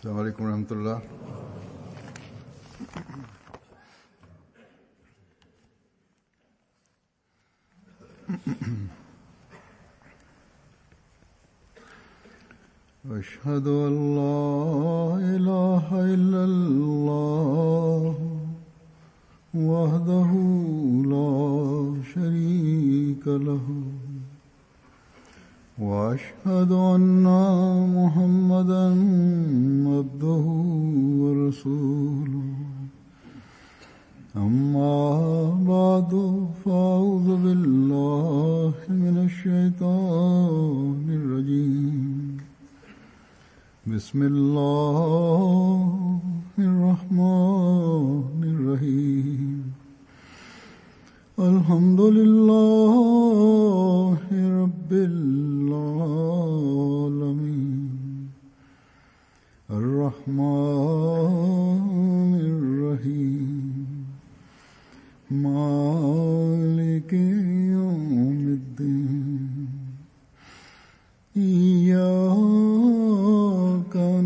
السلام عليكم ورحمة الله. أشهد أن لا إله إلا الله وحده لا شريك له وأشهد أن محمدا عبده ورسوله أما بعد فأعوذ بالله من الشيطان الرجيم بسم الله الرحمن الرحيم الحمد لله رب العالمين الرحمن الرحيم مالك يوم الدين إياك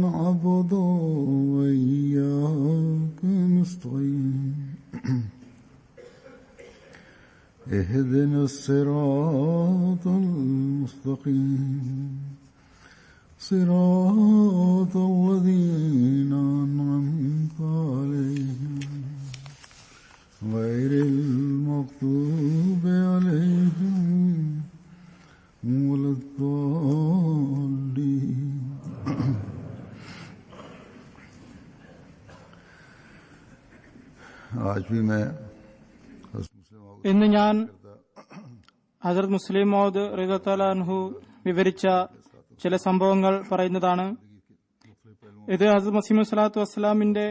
نعبد وإياك نستعين اهدنا الصراط المستقيم صراط الذين أنعمت عليهم غير المغضوب عليهم ولا الضالين. आज भी मैं ഇന്ന് ഞാൻ ഹസ്രത്ത് മുസ്ലിം മൗദ് റളിയല്ലാഹു അൻഹു വിവരിച്ച ചില സംഭവങ്ങൾ പറയുന്നതാണ്. ഇത് ഹസ്രത്ത് മസീഹ് സ്വല്ലല്ലാഹു വസ്സലാമിന്റെ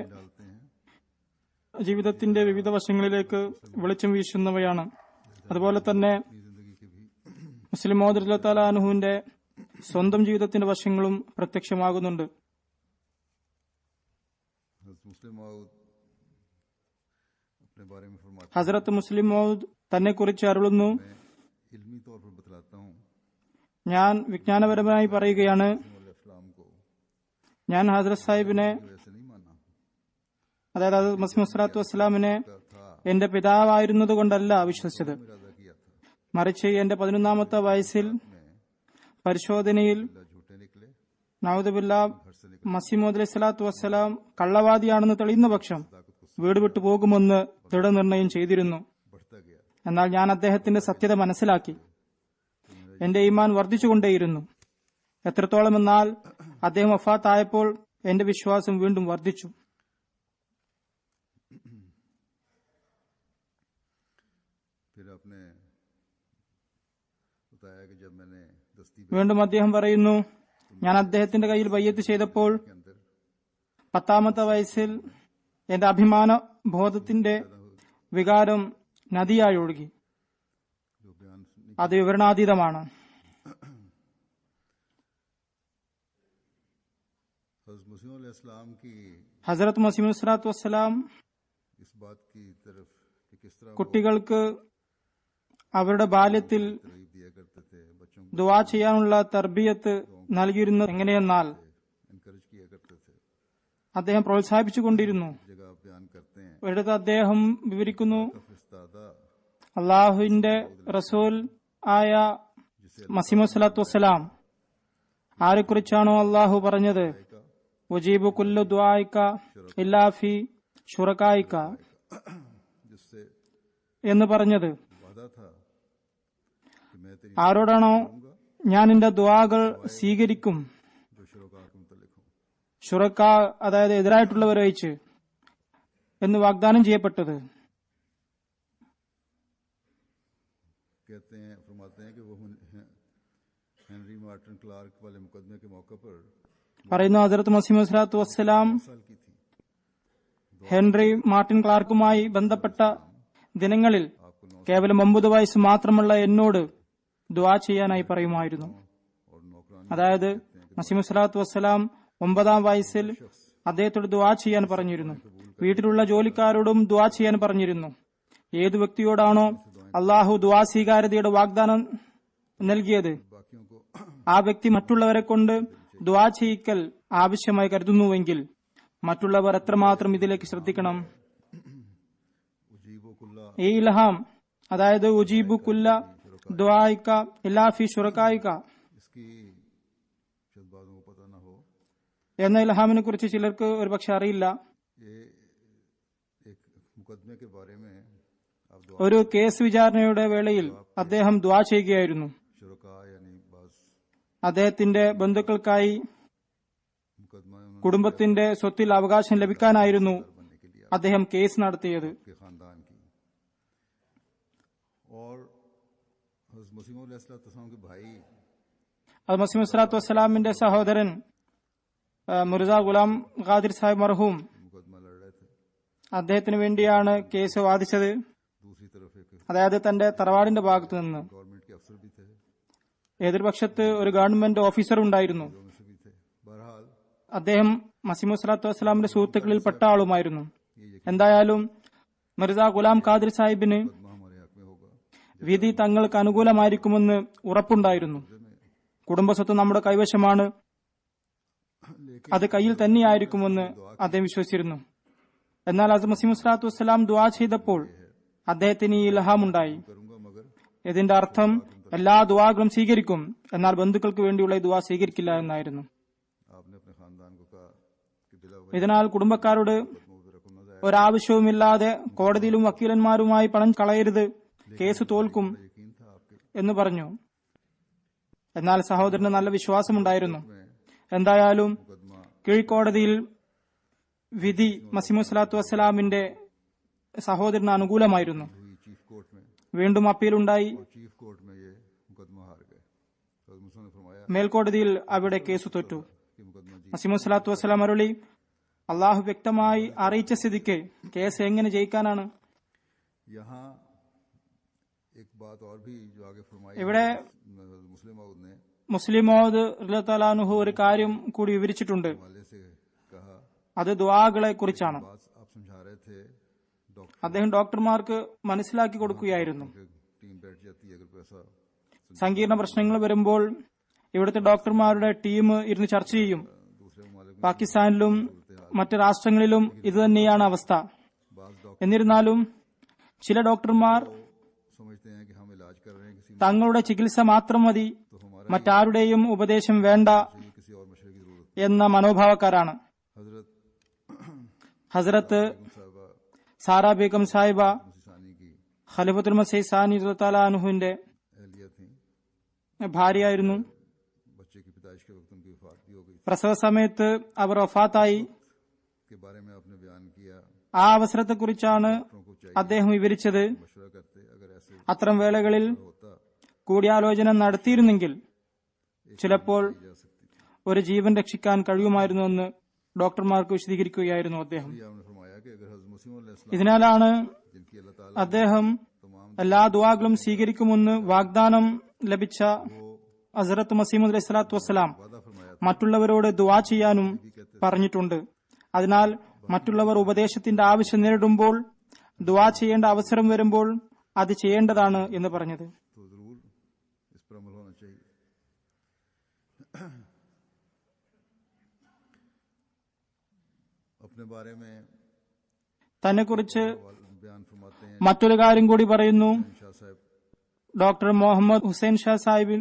ജീവിതത്തിന്റെ വിവിധ വശങ്ങളിലേക്ക് വെളിച്ചം വീശുന്നവയാണ്. അതുപോലെ തന്നെ മുസ്ലിം മൗദ് റളിയല്ലാഹു അൻഹുവിന്റെ സ്വന്തം ജീവിതത്തിന്റെ വശങ്ങളും പ്രത്യക്ഷമാകുന്നുണ്ട്. ഹസ്രത്ത് മുസ്ലിം മൗദ് തന്നെ കുറിച്ച് അരുളുന്നു, ഞാൻ വിജ്ഞാനപരമായി പറയുകയാണ്, ഞാൻ ഹസ്രത്ത് സാഹിബിനെ, അതായത് മസീഹ് സ്വല്ലല്ലാഹു വസ്സലാമിനെ എന്റെ പിതാവായിരുന്നതുകൊണ്ടല്ല വിശ്വസിച്ചത്, മറിച്ച് എന്റെ 11ാമത്തെ വയസ്സിൽ പരിശോധനയിൽ നഊദുബില്ലാഹ് മസീഹ് മൗഊദ് അലൈഹിസ്സലാത്തു വസ്സലാം കള്ളവാദിയാണെന്ന് തെളിയുന്ന പക്ഷം വീട് വിട്ടു പോകുമെന്ന് ദൃഢനിർണയം ചെയ്തിരുന്നു. എന്നാൽ ഞാൻ അദ്ദേഹത്തിന്റെ സത്യത മനസ്സിലാക്കി. എന്റെ ഈമാൻ വർദ്ധിച്ചുകൊണ്ടേയിരുന്നു. എത്രത്തോളം എന്നാൽ അദ്ദേഹം വഫാത്തായപ്പോൾ എന്റെ വിശ്വാസം വീണ്ടും വർദ്ധിച്ചു. വീണ്ടും അദ്ദേഹം പറയുന്നു, ഞാൻ അദ്ദേഹത്തിന്റെ കയ്യിൽ ബയ്യത്ത് ചെയ്തപ്പോൾ 10ാമത്തെ വയസ്സിൽ എന്റെ അഭിമാന ബോധത്തിന്റെ വികാരം നദിയായി ഒഴുകി. അത് വിവരണാതീതമാണ്. ഹസ്രത്ത് മസീഹ് സ്വല്ലല്ലാഹു വസ്സലാം കുട്ടികൾക്ക് അവരുടെ ബാല്യത്തിൽ ദുആ ചെയ്യാനുള്ള തർബിയത്ത് നൽകിയിരുന്നത് എങ്ങനെയെന്നാൽ അദ്ദേഹം പ്രോത്സാഹിപ്പിച്ചുകൊണ്ടിരുന്നു. ഒരിടത്ത് അദ്ദേഹം വിവരിക്കുന്നു, അള്ളാഹുവിന്റെ റസൂൽ ആയ മസീഹ് സ്വല്ലല്ലാഹു വസ്സലാം ആരെക്കുറിച്ചാണോ അള്ളാഹു പറഞ്ഞത്, ഉജീബു കുല്ലു ദുആഇക ഇല്ലാ ഫീ ശുറകായിക എന്ന് പറഞ്ഞത്, ആരോടാണോ ഞാൻ എന്റെ ദുആകൾ സ്വീകരിക്കും, ശുറക്ക അതായത് എതിരായിട്ടുള്ളവരെ വെച്ച് എന്ന് വാഗ്ദാനം ചെയ്യപ്പെട്ടത്. പറയുന്നു, ഹസ്രത്ത് മസീഹ് സ്വല്ലല്ലാഹു വസ്സലാം ഹെൻറി മാർട്ടിൻ ക്ലാർക്കുമായി ബന്ധപ്പെട്ട ദിനങ്ങളിൽ കേവലം 9 വയസ്സ് മാത്രമുള്ള എന്നോട് ദുആ ചെയ്യാനായി പറയുമായിരുന്നു. അതായത് മസീഹ് സ്വല്ലല്ലാഹു വസ്സലാം 9ാം വയസ്സിൽ അദ്ദേഹത്തോട് ദുആ ചെയ്യാൻ പറഞ്ഞിരുന്നു. വീട്ടിലുള്ള ജോലിക്കാരോടും ദുആ ചെയ്യാൻ പറഞ്ഞിരുന്നു. ഏതു വ്യക്തിയോടാണോ അള്ളാഹു ദുആ സ്വീകാര്യതയുടെ വാഗ്ദാനം നൽകിയത്, ആ വ്യക്തി മറ്റുള്ളവരെ കൊണ്ട് ദുആ ചെയ്യിക്കൽ ആവശ്യമായി കരുതുന്നുവെങ്കിൽ മറ്റുള്ളവർ എത്രമാത്രം ഇതിലേക്ക് ശ്രദ്ധിക്കണം. ഈ ഇൽഹാം, അതായത് ഉജീബു കുല്ല ദുആയിക ഇല്ലാ ഫി ശുറകായിക എന്ന ഇൽഹാമിനെ കുറിച്ച് ചിലർക്ക് ഒരുപക്ഷെ അറിയില്ല. ഒരു കേസ് വിചാരണയുടെ വേളയിൽ അദ്ദേഹം ദുആ ചെയ്യുകയായിരുന്നു. അദ്ദേഹത്തിന്റെ ബന്ധുക്കൾക്കായി കുടുംബത്തിന്റെ സ്വത്തിൽ അവകാശം ലഭിക്കാനായിരുന്നു അദ്ദേഹം കേസ് നടത്തിയത്. അത് മസീഹ് സ്വലാത്തു വസ്സലാമിന്റെ സഹോദരൻ മിർസ ഗുലാം ഖാദിർ സാഹിബ് മർഹൂം അദ്ദേഹത്തിന് വേണ്ടിയാണ് കേസ് വാദിച്ചത്. അതായത് തന്റെ തറവാടിന്റെ ഭാഗത്തു നിന്ന്. എതിർപക്ഷത്ത് ഒരു ഗവൺമെന്റ് ഓഫീസർ ഉണ്ടായിരുന്നു. അദ്ദേഹം മസീഹ് സ്വലാത്തു വസ്സലാമിന്റെ സുഹൃത്തുക്കളിൽ പെട്ട ആളുമായിരുന്നു. എന്തായാലും മിർസ ഗുലാം ഖാദിർ സാഹിബിന് വിധി തങ്ങൾക്ക് അനുകൂലമായിരിക്കുമെന്ന് ഉറപ്പുണ്ടായിരുന്നു. കുടുംബസ്വത്ത് നമ്മുടെ കൈവശമാണ്, അത് കയ്യിൽ തന്നെയായിരിക്കുമെന്ന് അദ്ദേഹം വിശ്വസിച്ചിരുന്നു. എന്നാൽ അത് മസീഹ് സ്വലാത്തു വസ്സലാം ദുആ ചെയ്തപ്പോൾ അദ്ദേഹത്തിന് ഈ ഇൽഹാം ഉണ്ടായി. ഇതിന്റെ അർത്ഥം എല്ലാ ദുആകളും സ്വീകരിക്കും, എന്നാൽ ബന്ധുക്കൾക്ക് വേണ്ടിയുള്ള ഈ ദുആ സ്വീകരിക്കില്ല എന്നായിരുന്നു. ഇതിനാൽ കുടുംബക്കാരോട് ഒരാവശ്യവുമില്ലാതെ കോടതിയിലും വക്കീലന്മാരുമായി പണം കളയരുത്, കേസ് തോൽക്കും എന്ന് പറഞ്ഞു. എന്നാൽ സഹോദരന് നല്ല വിശ്വാസമുണ്ടായിരുന്നു. എന്തായാലും കീഴ്ക്കോടതിയിൽ വിധി മസീഹ് സ്വലാത്തു വസ്സലാമിന്റെ സഹോദരന് അനുകൂലമായിരുന്നു. വീണ്ടും അപ്പീലുണ്ടായി. മേൽക്കോടതിയിൽ അവിടെ കേസ് തോറ്റു. മസീഹ് സ്വലാത്തു വസ്സലാം അരുളി, അള്ളാഹു വ്യക്തമായി അറിയിച്ച സ്ഥിതിക്ക് കേസ് എങ്ങനെ ജയിക്കാനാണ്? ഇവിടെ മുസ്ലിം മൗദ് റളിയല്ലാഹു അൻഹു ഒരു കാര്യം കൂടി വിവരിച്ചിട്ടുണ്ട്. അത് ദുആകളെ കുറിച്ചാണ്. അദ്ദേഹം ഡോക്ടർമാർക്ക് മനസ്സിലാക്കി കൊടുക്കുകയായിരുന്നു. സങ്കീർണ പ്രശ്നങ്ങൾ വരുമ്പോൾ ഇവിടുത്തെ ഡോക്ടർമാരുടെ ടീം ഇരുന്ന് ചർച്ച ചെയ്യും. പാകിസ്ഥാനിലും മറ്റ് രാഷ്ട്രങ്ങളിലും ഇതുതന്നെയാണ് അവസ്ഥ. എന്നിരുന്നാലും ചില ഡോക്ടർമാർ തങ്ങളുടെ ചികിത്സ മാത്രം മതി, മറ്റാരുടെയും ഉപദേശം വേണ്ട എന്ന മനോഭാവക്കാരാണ്. ഹസ്രത്ത് സാറാ ബീഗം സാഹിബ ഖലീഫത്തുൽ മസീഹ് സാനി റളിയല്ലാഹു അൻഹുവിന്റെ ഭാര്യയായിരുന്നു. പ്രസവ സമയത്ത് അവർ വഫാത്തായി. ആ അവസരത്തെക്കുറിച്ചാണ് അദ്ദേഹം വിവരിച്ചത്. അത്തരം വേളകളിൽ കൂടിയാലോചന നടത്തിയിരുന്നെങ്കിൽ ചിലപ്പോൾ ഒരു ജീവൻ രക്ഷിക്കാൻ കഴിയുമായിരുന്നുവെന്ന് ഡോക്ടർമാർക്ക് വിശദീകരിക്കുകയായിരുന്നു അദ്ദേഹം. ഇതിനാലാണ് അദ്ദേഹം എല്ലാ ദുആകളും സ്വീകരിക്കുമെന്ന് വാഗ്ദാനം ലഭിച്ച ഹസ്രത്ത് മസീഹ് അലൈഹി സ്വലാത്തു വസ്സലാം മറ്റുള്ളവരോട് ദുആ ചെയ്യാനും പറഞ്ഞിട്ടുണ്ട്. അതിനാൽ മറ്റുള്ളവർ ഉപദേശത്തിന്റെ ആവശ്യം നേരിടുമ്പോൾ, ദുആ ചെയ്യേണ്ട അവസരം വരുമ്പോൾ അത് ചെയ്യേണ്ടതാണ് എന്ന് പറഞ്ഞത്. തന്നെക്കുറിച്ച് മറ്റൊരു കാര്യം കൂടി പറയുന്നു. ഡോക്ടർ മുഹമ്മദ് ഹുസൈൻ ഷാ സാഹിബ്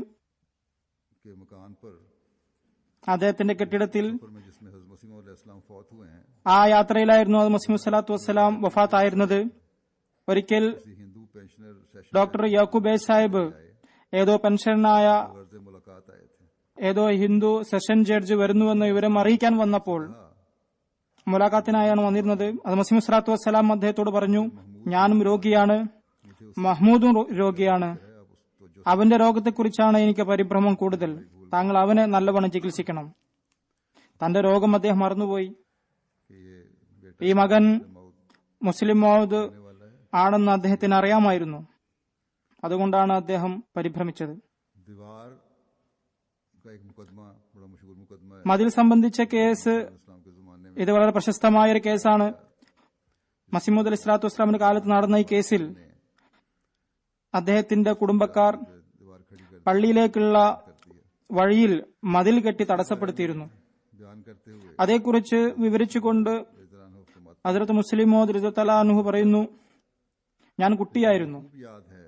അദ്ദേഹത്തിന്റെ കെട്ടിടത്തിൽ ആ യാത്രയിലായിരുന്നു അത് മസീഹ് സ്വലാത്തു വസ്സലാം വഫാത്തായിരുന്നത്. ഒരിക്കൽ ഡോക്ടർ യാക്കൂബ് ബേ സാഹിബ് ഏതോ പെൻഷനായ ഏതോ ഹിന്ദു സെഷൻ ജഡ്ജ് വരുന്നുവെന്ന് വിവരം അറിയിക്കാൻ വന്നപ്പോൾ മുലാഖാത്തിനായാണ് വന്നിരുന്നത്. അത് മസീഹ് സ്വലാത്തു വസ്സലാം അദ്ദേഹത്തോട് പറഞ്ഞു, ഞാനും രോഗിയാണ്, മഹ്മൂദും രോഗിയാണ്, അവന്റെ രോഗത്തെക്കുറിച്ചാണ് എനിക്ക് പരിഭ്രമം കൂടുതൽ, താങ്കൾ അവനെ നല്ലവണ്ണം ചികിത്സിക്കണം. തന്റെ രോഗം അദ്ദേഹം മറന്നുപോയി. ഈ മകൻ മുസ്ലിം മൗദ് ആണെന്ന് അദ്ദേഹത്തിന് അറിയാമായിരുന്നു. അതുകൊണ്ടാണ് അദ്ദേഹം പരിഭ്രമിച്ചത്. മതിൽ സംബന്ധിച്ച കേസ് ഇത് വളരെ പ്രശസ്തമായ ഒരു കേസാണ്. മസീഹ് അലൈഹി സ്വലാത്തു വസ്സലാമിന്റെ കാലത്ത് നടന്ന ഈ കേസിൽ അദ്ദേഹത്തിന്റെ കുടുംബക്കാർ പള്ളിയിലേക്കുള്ള വഴിയിൽ മതിൽ കെട്ടി തടസ്സപ്പെടുത്തിയിരുന്നു. बयान करते हुए അതേക്കുറിച്ച് വിവരിച്ചുകൊണ്ട് ഹസ്രത്ത് മുസ്ലിം മൗദ് റളിയല്ലാഹു അൻഹു പറയുന്നു, ഞാൻ കുട്ടിയായിരുന്നു, खूब याद है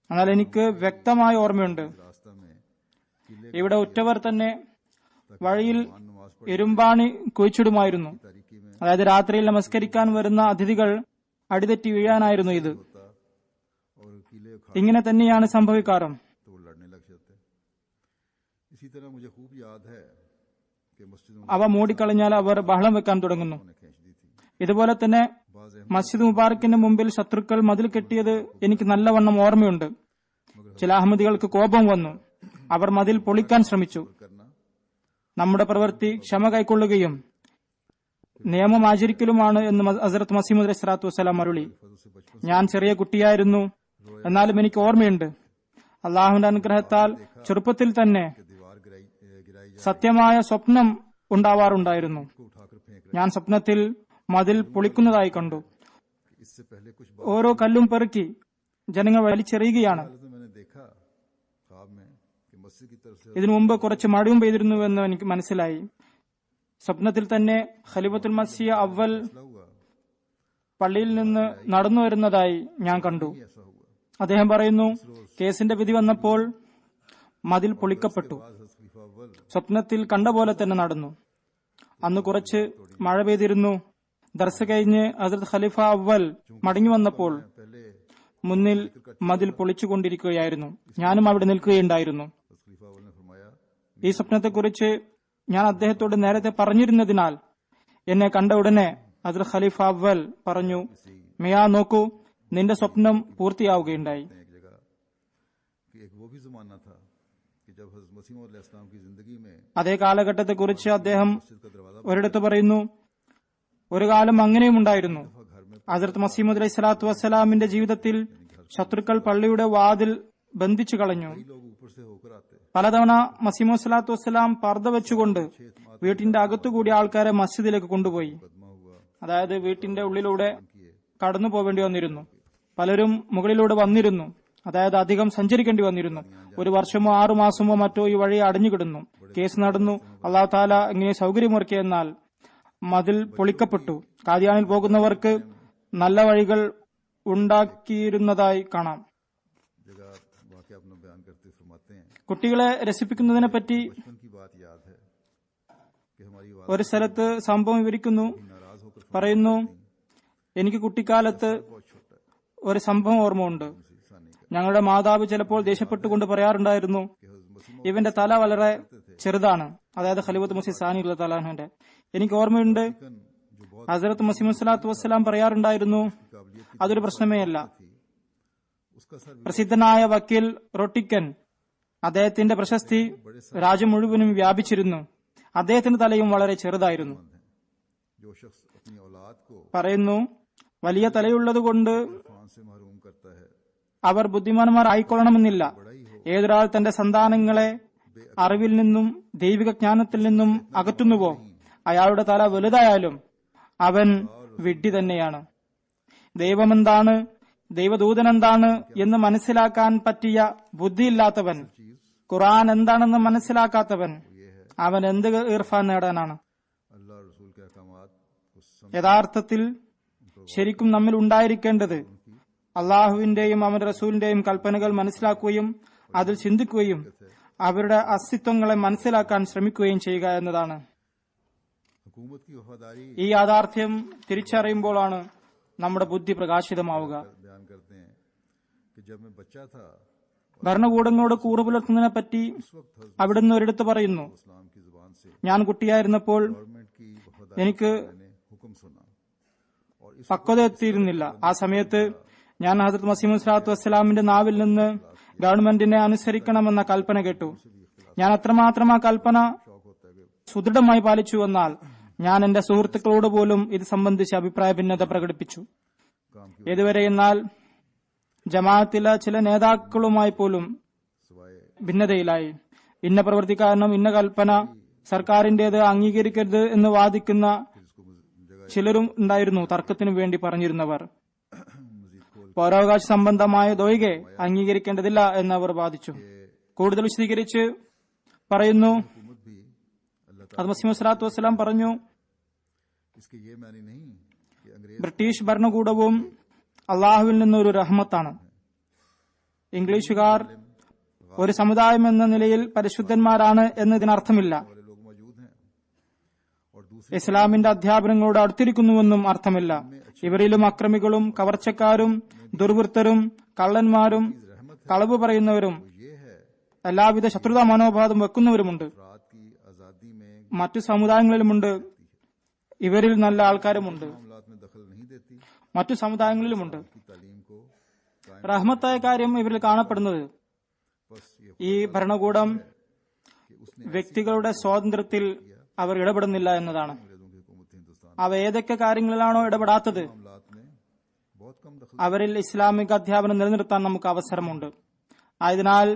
എന്നാൽ എനിക്ക് വ്യക്തമായ ഓർമ്മയുണ്ട്, रास्ता में किले ഇവിടെ ഉറ്റവർ തന്നെ വഴിയിൽ ഇരുമ്പാണി കുഴിച്ചിടുമായിരുന്നു. तारीकी में അതായത് രാത്രിയിൽ നമസ്കരിക്കാൻ വരുന്ന അതിഥികൾ അടിതെറ്റി വീഴാനായിരുന്നു ഇത്. होता और किले खा ഇങ്ങനെ തന്നെയാണ് സംഭവിക്കാറും. तो वो लड़ने लग जाते। इसी तरह मुझे खूब याद है कि मस्जिद में അവ മൂടിക്കളഞ്ഞാൽ അവർ ബഹളം വെക്കാൻ തുടങ്ങുന്നു. उन्होंने खींच दी थी। ഇതുപോലെ തന്നെ बाज മസ്ജിദ് മുബാറക്കിന്റെ മുമ്പിൽ ശത്രുക്കൾ മതിൽ കെട്ടിയത് എനിക്ക് നല്ലവണ്ണം ഓർമ്മയുണ്ട്. ചില അഹമ്മദികൾക്ക് കോപം വന്നു. അവർ മതിൽ പൊളിക്കാൻ ശ്രമിച്ചു. करना നമ്മുടെ പ്രവൃത്തി ക്ഷമ കൈക്കൊള്ളുകയും നിയമം ആചരിക്കലുമാണ് എന്ന് ഹസ്രത്ത് മസീഹ് മൗഊദ് സ്വല്ലല്ലാഹു അലൈഹി വസല്ലം അരുളി. फजल से बचपन ഞാൻ ചെറിയ കുട്ടിയായിരുന്നു, എന്നാലും എനിക്ക് ഓർമ്മയുണ്ട്, അള്ളാഹുവിന്റെ അനുഗ്രഹത്താൽ ചെറുപ്പത്തിൽ തന്നെ के दीवार गिराई जाए സത്യമായ സ്വപ്നം ഉണ്ടാവാറുണ്ടായിരുന്നു. को उठाकर फेंक ഞാൻ സ്വപ്നത്തിൽ മതിൽ പൊളിക്കുന്നതായി കണ്ടു. रहे। इससे पहले कुछ ഓരോ കല്ലും പെറുക്കി ജനങ്ങൾ വലിച്ചെറിയുകയാണ്. हालत में मैंने देखा ख्वाब में कि मस्जिद की तरफ से ഇതിനു മുമ്പ് കുറച്ച് മഴയും പെയ്തിരുന്നുവെന്ന് എനിക്ക് മനസ്സിലായി. സ്വപ്നത്തിൽ തന്നെ ഖലീഫത്തുൽ മസീഹ് അവൽ फैसला हुआ, പള്ളിയിൽ നിന്ന് നടന്നു വരുന്നതായി ഞാൻ കണ്ടു. ऐसा हुआ। അദ്ദേഹം പറയുന്നു, കേസിന്റെ വിധി വന്നപ്പോൾ മതിൽ പൊളിക്കപ്പെട്ടു. बाद हज़रत खलीफा अव्वल സ്വപ്നത്തിൽ കണ്ട പോലെ തന്നെ നടന്നു. അന്ന് കുറച്ച് മഴ പെയ്തിരുന്നു. ദർസ് കഴിഞ്ഞ് ഹസ്രത്ത് ഖലീഫ അവൽ മടങ്ങി വന്നപ്പോൾ पहले മുന്നിൽ മതിൽ പൊളിച്ചുകൊണ്ടിരിക്കുകയായിരുന്നു. ഞാനും അവിടെ നിൽക്കുകയുണ്ടായിരുന്നു. हज़रत खलीफा अव्वल ने फरमाया, ഈ സ്വപ്നത്തെക്കുറിച്ച് ഞാൻ അദ്ദേഹത്തോട് നേരത്തെ പറഞ്ഞിരുന്നതിനാൽ എന്നെ കണ്ട ഉടനെ ഹസ്രത്ത് ഖലീഫ അവൽ പറഞ്ഞു, മിയാ നോക്കൂ, നിന്റെ സ്വപ്നം പൂർത്തിയാവുകയുണ്ടായി. एक जगह कि एक वो भी जमाना था कि जब हज़रत मसीह मौऊद अलैहिस्सलाम की जिंदगी में അതേ കാലഘട്ടത്തെക്കുറിച്ച് അദ്ദേഹം मस्जिद का दरवाजा ഒരിടത്ത് പറയുന്നു, ഒരു കാലം അങ്ങനെയും ഉണ്ടായിരുന്നു. घर में ഹസ്രത്ത് മസീഹ് മൗഊദ് അലൈഹി സ്വലാത്തു വസ്സലാമിന്റെ ജീവിതത്തിൽ ശത്രുക്കൾ പള്ളിയുടെ വാതിൽ ബന്ധിച്ചു കളഞ്ഞു. कई लोग ऊपर से होकर आते, പലതവണ മസീഹ് മൗഊദ് സ്വലാത്തു വസ്സലാം പർദ്ദ വെച്ചുകൊണ്ട് വീട്ടിന്റെ അകത്തുകൂടി ആൾക്കാരെ മസ്ജിദിലേക്ക് കൊണ്ടുപോയി. मुकदमा हुआ അതായത് വീട്ടിന്റെ ഉള്ളിലൂടെ किए കടന്നു പോവേണ്ടി വന്നിരുന്നു. പലരും മുകളിലൂടെ വന്നിരുന്നു, അതായത് അധികം സഞ്ചരിക്കേണ്ടി വന്നിരുന്നു. ഒരു വർഷമോ 6 മാസമോ മറ്റോ ഈ വഴി അടഞ്ഞുകിടന്നു. കേസ് നടന്നു. അള്ളാഹു താല ഇങ്ങനെ സൗകര്യമൊരുക്കിയെന്നാൽ മതിൽ പൊളിക്കപ്പെട്ടു. കാദിയാനിൽ പോകുന്നവർക്ക് നല്ല വഴികൾ ഉണ്ടാക്കിയിരുന്നതായി കാണാം. जगह वाकया अपना बयान करते फरमाते हैं, കുട്ടികളെ രസിപ്പിക്കുന്നതിനെ പറ്റി बचपन की बात याद है कि हमारी वालदा ഒരു സ്ഥലത്ത് സംഭവം വിവരിക്കുന്നു. नाराज होकर പറയുന്നു, എനിക്ക് കുട്ടിക്കാലത്ത് बहुत छोटा है ഒരു സംഭവം ഓർമ്മയുണ്ട്. सानी का ഞങ്ങളുടെ മാതാവ് ചിലപ്പോൾ ദേഷ്യപ്പെട്ടുകൊണ്ട് പറയാറുണ്ടായിരുന്നു, कि हज़रत मसीह ഇവന്റെ തല വളരെ ചെറുതാണ്. അതായത് ഖലീഫത്ത് മസീഹ് സാനി റളിയല്ലാഹു അൻഹുവിന്റെ. എനിക്ക് ഓർമ്മയുണ്ട്, मौऊद जो बहुत ഹസ്രത്ത് മസീഹ് മൗഊദ് സ്വല്ലല്ലാഹു അലൈഹി വസല്ലം പറയാറുണ്ടായിരുന്നു, काबिलियत की അതൊരു പ്രശ്നമേ അല്ല. थी, उसका सर भी പ്രസിദ്ധനായ വക്കീൽ റൊട്ടിക്കൻ, അദ്ദേഹത്തിന്റെ പ്രശസ്തി രാജ്യം മുഴുവനും വ്യാപിച്ചിരുന്നു. അദ്ദേഹത്തിന്റെ തലയും വളരെ ചെറുതായിരുന്നു. है। जो शख्स अपनी औलाद को പറയുന്നു, വലിയ തലയുള്ളതുകൊണ്ട് फान से महरूम करता है, അവർ ബുദ്ധിമാന്മാർ ആയിക്കൊള്ളണമെന്നില്ല. ഏതൊരാൾ തന്റെ സന്താനങ്ങളെ അറിവിൽ നിന്നും ദൈവിക ജ്ഞാനത്തിൽ നിന്നും അകറ്റുന്നുവോ അയാളുടെ തല വലുതായാലും അവൻ വിഡ്ഢി തന്നെയാണ്. ദൈവമെന്താണ്, ദൈവദൂതനെന്താണ് എന്ന് മനസ്സിലാക്കാൻ പറ്റിയ ബുദ്ധിയില്ലാത്തവൻ, ഖുർആൻ എന്താണെന്ന് മനസ്സിലാക്കാത്തവൻ, അവൻ എന്ത് ഇർഫാൻ നേടാനാണ്? अल्लाह और रसूल के अहकामात को समझ യഥാർത്ഥത്തിൽ ശരിക്കും നമ്മിൽ ഉണ്ടായിരിക്കേണ്ടത് അള്ളാഹുവിന്റെയും അവന്റെ റസൂലിന്റെയും കൽപ്പനകൾ മനസ്സിലാക്കുകയും അതിൽ ചിന്തിക്കുകയും അവരുടെ അസ്തിത്വങ്ങളെ മനസ്സിലാക്കാൻ ശ്രമിക്കുകയും ചെയ്യുക എന്നതാണ്. हुकूमत की वफादारी ഈ യാഥാർത്ഥ്യം തിരിച്ചറിയുമ്പോഴാണ് നമ്മുടെ ബുദ്ധി പ്രകാശിതമാവുക. बयान करते हैं कि जब मैं बच्चा था ഭരണകൂടങ്ങളോട് കൂറു പുലർത്തുന്നതിനെ പറ്റി उस वक्त हज़रत അവിടുന്ന് ഒരിടത്ത് പറയുന്നു, इस्लाम की जुबान से ഞാൻ കുട്ടിയായിരുന്നപ്പോൾ गवर्नमेंट की वफादारी എനിക്ക് मैंने हुक्म सुना और इस പക്വത എത്തിയിരുന്നില്ല. ആ സമയത്ത് ഞാൻ ഹസ്രത്ത് മസീഹ് മൗഊദ് സ്വല്ലല്ലാഹു അലൈഹി വസല്ലമിന്റെ നാവിൽ നിന്ന് ഗവൺമെന്റിനെ അനുസരിക്കണമെന്ന കൽപ്പന കേട്ടു. ഞാൻ അത്രമാത്രം ആ കൽപ്പന शौक होता है कि സുദൃഢമായി പാലിച്ചു. എന്നാൽ ഞാൻ എന്റെ സുഹൃത്തുക്കളോട് പോലും ഇത് സംബന്ധിച്ച് അഭിപ്രായ ഭിന്നത പ്രകടിപ്പിച്ചു. काम की ഏതുവരെ എന്നാൽ ജമാഅത്തിലെ ചില നേതാക്കളുമായി പോലും सिवाय ഭിന്നതയിലായി. ഇന്ന പ്രവൃത്തി കാരണം ഇന്ന കൽപ്പന സർക്കാരിന്റേത് അംഗീകരിക്കരുത് എന്ന് വാദിക്കുന്ന जिसको जगह ചിലരും ഉണ്ടായിരുന്നു, തർക്കത്തിനു വേണ്ടി പറഞ്ഞിരുന്നവർ. मजीद खोल പൗരാവകാശ സംബന്ധമായതൊഴികെ അംഗീകരിക്കേണ്ടതില്ല എന്ന് അവർ വാദിച്ചു. കൂടുതൽ വിശദീകരിച്ച് പറയുന്നു, हुकूमत भी अल्लाह അത് മസീഹ് സ്വലാത്തു വസ്സലാം പറഞ്ഞു, इसके ये मानी नहीं कि अंग्रेज ബ്രിട്ടീഷ് ഭരണകൂടവും അള്ളാഹുവിൽ നിന്നൊരു റഹ്മത്താണ്. ഇംഗ്ലീഷുകാർ ഒരു സമുദായം എന്ന നിലയിൽ പരിശുദ്ധന്മാരാണ് എന്നതിനർത്ഥമില്ല. वाले लोग मौजूद हैं और दूसरी ഇസ്ലാമിന്റെ അധ്യാപനങ്ങളോട് അടുത്തിരിക്കുന്നുവെന്നും അർത്ഥമില്ല. ഇവരിലും അക്രമികളും കവർച്ചക്കാരും ദുർവൃത്തരും കള്ളന്മാരും കളവ് പറയുന്നവരും ये है എല്ലാവിധ ശത്രുതാ മനോഭാവം വെക്കുന്നവരുമുണ്ട്. रात की आजादी में മറ്റു സമുദായങ്ങളിലുമുണ്ട്. ഇവരിൽ നല്ല ആൾക്കാരുമുണ്ട്. मामलात में दखल नहीं देती, മറ്റു സമുദായങ്ങളിലുമുണ്ട്. की तालीम को कायम റഹ്മത്തായ കാര്യം ഇവരിൽ കാണപ്പെടുന്നത് बस ये ഈ ഭരണകൂടം कि उसने വ്യക്തികളുടെ സ്വാതന്ത്ര്യത്തിൽ അവർ ഇടപെടുന്നില്ല എന്നതാണ്. अंग्रेजों की हुकूमत हिंदुस्तान അവ ഏതൊക്കെ കാര്യങ്ങളിലാണോ ഇടപെടാത്തത് मामलात में बहुत कम दखल അവരിൽ ഇസ്ലാമിക അധ്യാപനം നിലനിർത്താൻ നമുക്ക് അവസരമുണ്ട്. ആയതിനാൽ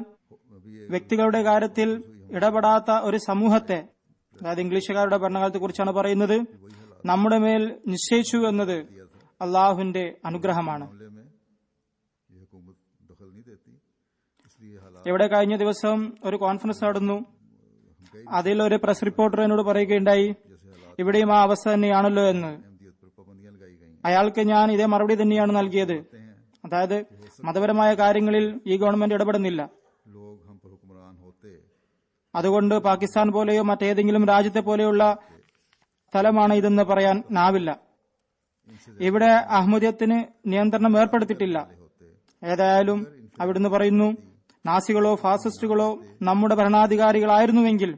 अभी ये വ്യക്തികളുടെ കാര്യത്തിൽ ഇടപെടാത്ത ഒരു സമൂഹത്തെ, അതായത് ഇംഗ്ലീഷുകാരുടെ ഭരണകാലത്തെ കുറിച്ചാണ് പറയുന്നത്, നമ്മുടെ മേൽ നിശ്ചയിച്ചു എന്നത് അള്ളാഹുവിന്റെ അനുഗ്രഹമാണ്. मामले में ये हुकूमत दखल नहीं देती, इसलिए हालात ഇവിടെ കഴിഞ്ഞ ദിവസം ഒരു കോൺഫറൻസ് നടന്നു. അതിൽ ഒരു പ്രസ് റിപ്പോർട്ടർ എന്നോട് പറയുകയുണ്ടായി, ഇവിടെയും ആ അവസ്ഥ തന്നെയാണല്ലോ എന്ന്. अहमदियत पर पाबंदियां लगाई गई അയാൾക്ക് ഞാൻ ഇതേ മറുപടി തന്നെയാണ് നൽകിയത്. हैं। അതായത് മതപരമായ കാര്യങ്ങളിൽ ഈ ഗവൺമെന്റ് ഇടപെടുന്നില്ല. लोग हम पर हुक्मरान होते അതുകൊണ്ട് പാകിസ്ഥാൻ പോലെയോ മറ്റേതെങ്കിലും രാജ്യത്തെ പോലെയുള്ള സ്ഥലമാണ് ഇതെന്ന് പറയാനാവില്ല. ഇവിടെ അഹമ്മദിയത്തിന് നിയന്ത്രണം ഏർപ്പെടുത്തിയിട്ടില്ല. होते ഏതായാലും അവിടുന്ന് പറയുന്നു, നാസികളോ ഫാസിസ്റ്റുകളോ നമ്മുടെ ഭരണാധികാരികളായിരുന്നുവെങ്കിൽ